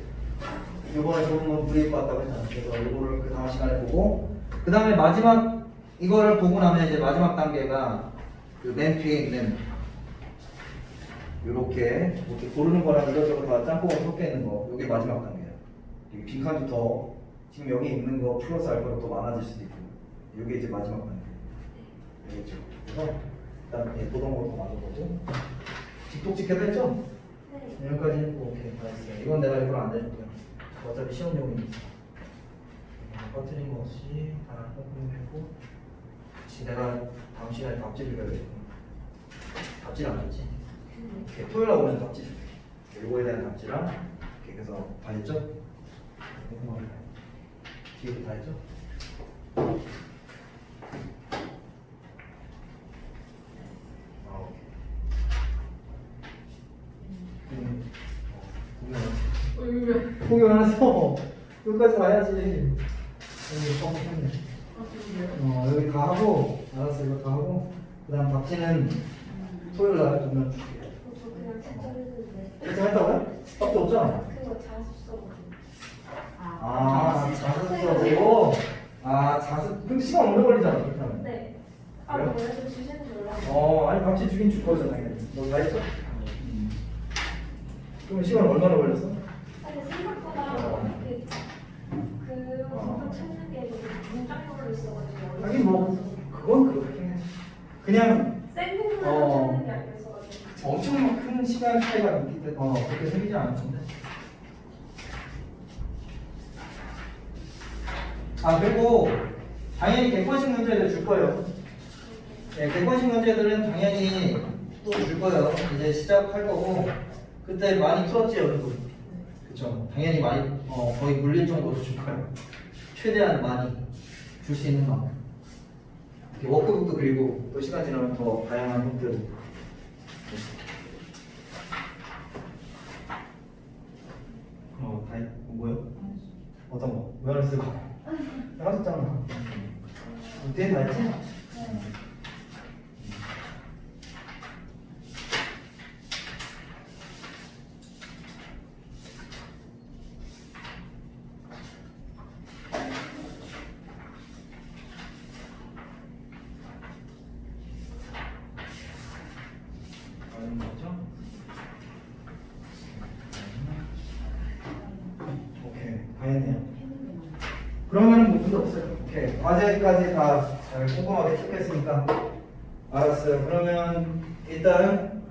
이번에 좋은 건 물릴 것 같다고 했잖아. 그래서 이거를 그 다음 시간에 보고, 그 다음에 마지막 이거를 보고 나면 이제 마지막 단계가 그 맨 뒤에 있는 이렇게 고르는 거랑 이것저것 다 짬뽕으로 섞여 있는 거. 이게 마지막 단계야. 이 빈칸도 더 지금 여기 있는 거 플러스 알파로 더 많아질 수도 있고. 이게 이제 마지막 단계. 알겠죠? 그래서 일단 보던 거더 많은 거고. 직독직해도 했죠? 네. 여기까지 했고 오케이 다 했어요. 이건 내가 이걸 안 해줄게요. 어차피 시험용이니까. 빠뜨린 거 없이 다 섞으면 그치 내가 다음 시간에 답지를 줘야 되겠구나. 답지를 안 줬지? 이렇게 토요일 날 오면 답지 줄게. 요거에 대한 답지랑 이렇게 해서 다 했죠? 뒤에도 다 했죠? 아 오케이. 공연해서 여기까지 와야지. 여기 뻥쳤네. 여기 다 하고 알았어 이거 다 하고 그다음 박지는 토요일 날 보면 줄게. 저 그냥 채점했는데. 그렇게 했다고요? 밖에 없잖아. 그거 자습서거든요. 자습서고 자습 근데 시간 오래 걸리잖아 그렇게 하면. 네. 그래요? 원래 좀 주시는 줄 몰랐어요. 아니 박지 주긴 줄 거잖아 당연히. 너 다 했어? 그럼 시간 얼마나 걸렸어? 아니 생각보다 그 공부 찾는 게 문장으로 있어가지고. 하긴 뭐 그건 그렇긴 해. 그냥 생공부터 찾는 게 아니었어가지고. 엄청 큰 시간 차이가 있기 때문에 그렇게 생기지 않았는데. 그리고 당연히 객관식 문제를 줄 거예요. 네, 객관식 문제들은 당연히 또 줄 거예요. 이제 시작할 거고 그때 많이 풀었지 여러분. 그쵸? 당연히 많이 거의 물릴 정도로 줄 거예요. 최대한 많이 줄 수 있는 만큼. 이렇게 워크북도 그리고 또 시간 지나면 더 다양한 형태로. 다 했, 뭐요? 어떤 거? 왜 안 쓰고? 하셨잖아. 뒤에 다 했지? 하는 거죠? 오케이, 다 했네요. 그러면은 뭐 문제 없어요. 오케이, 과제까지 다 잘 꼼꼼하게 체크했으니까 알았어요. 그러면 일단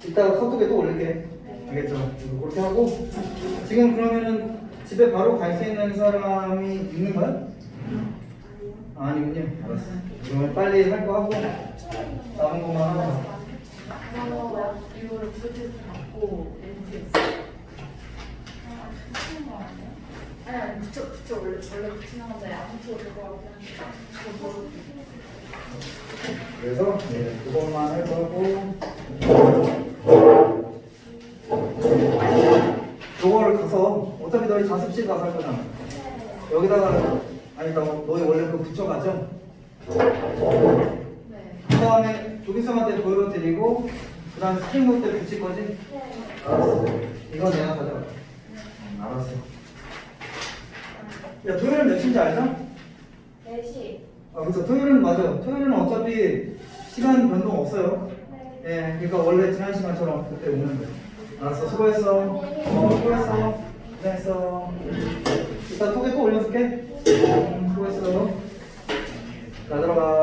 이따가 카톡에 또 올릴게. 알겠죠? 그렇게 하고 지금 그러면은 집에 바로 갈 수 있는 사람이 있는 거야? 아니군요. 알았어. 그러면 빨리 할 거 하고 남은 것만 하고. 이거를 구조 테스트 받고 렌즈였어요. 붙이는 거 아니에요? 아니 붙여 원래 붙이는 건데 안 붙여도 될 것 같긴 한데 그래서 그것만 할 거고 요거를 가서 어차피 너희 자습실 가서 할 거잖아. 여기다가 아니다 너희 원래 그거 붙여가죠? 네. 그 다음에 조기성한테 보여드리고 그 다음에 스프링노트 때 붙일 거지? 네. 알았어. 이거 내가 가져가. 알았어. 야 토요일은 몇인지 알죠? 4시. 그래서 토요일은 맞아. 토요일은 어차피 시간 변동 없어요. 네. 예, 그러니까 원래 지난 시간처럼 그때 오면 돼. 알았어, 수고했어. 수고했어. 고생했어. 이따 톡에 또 올려줄게. 수고했어. 나 들어가.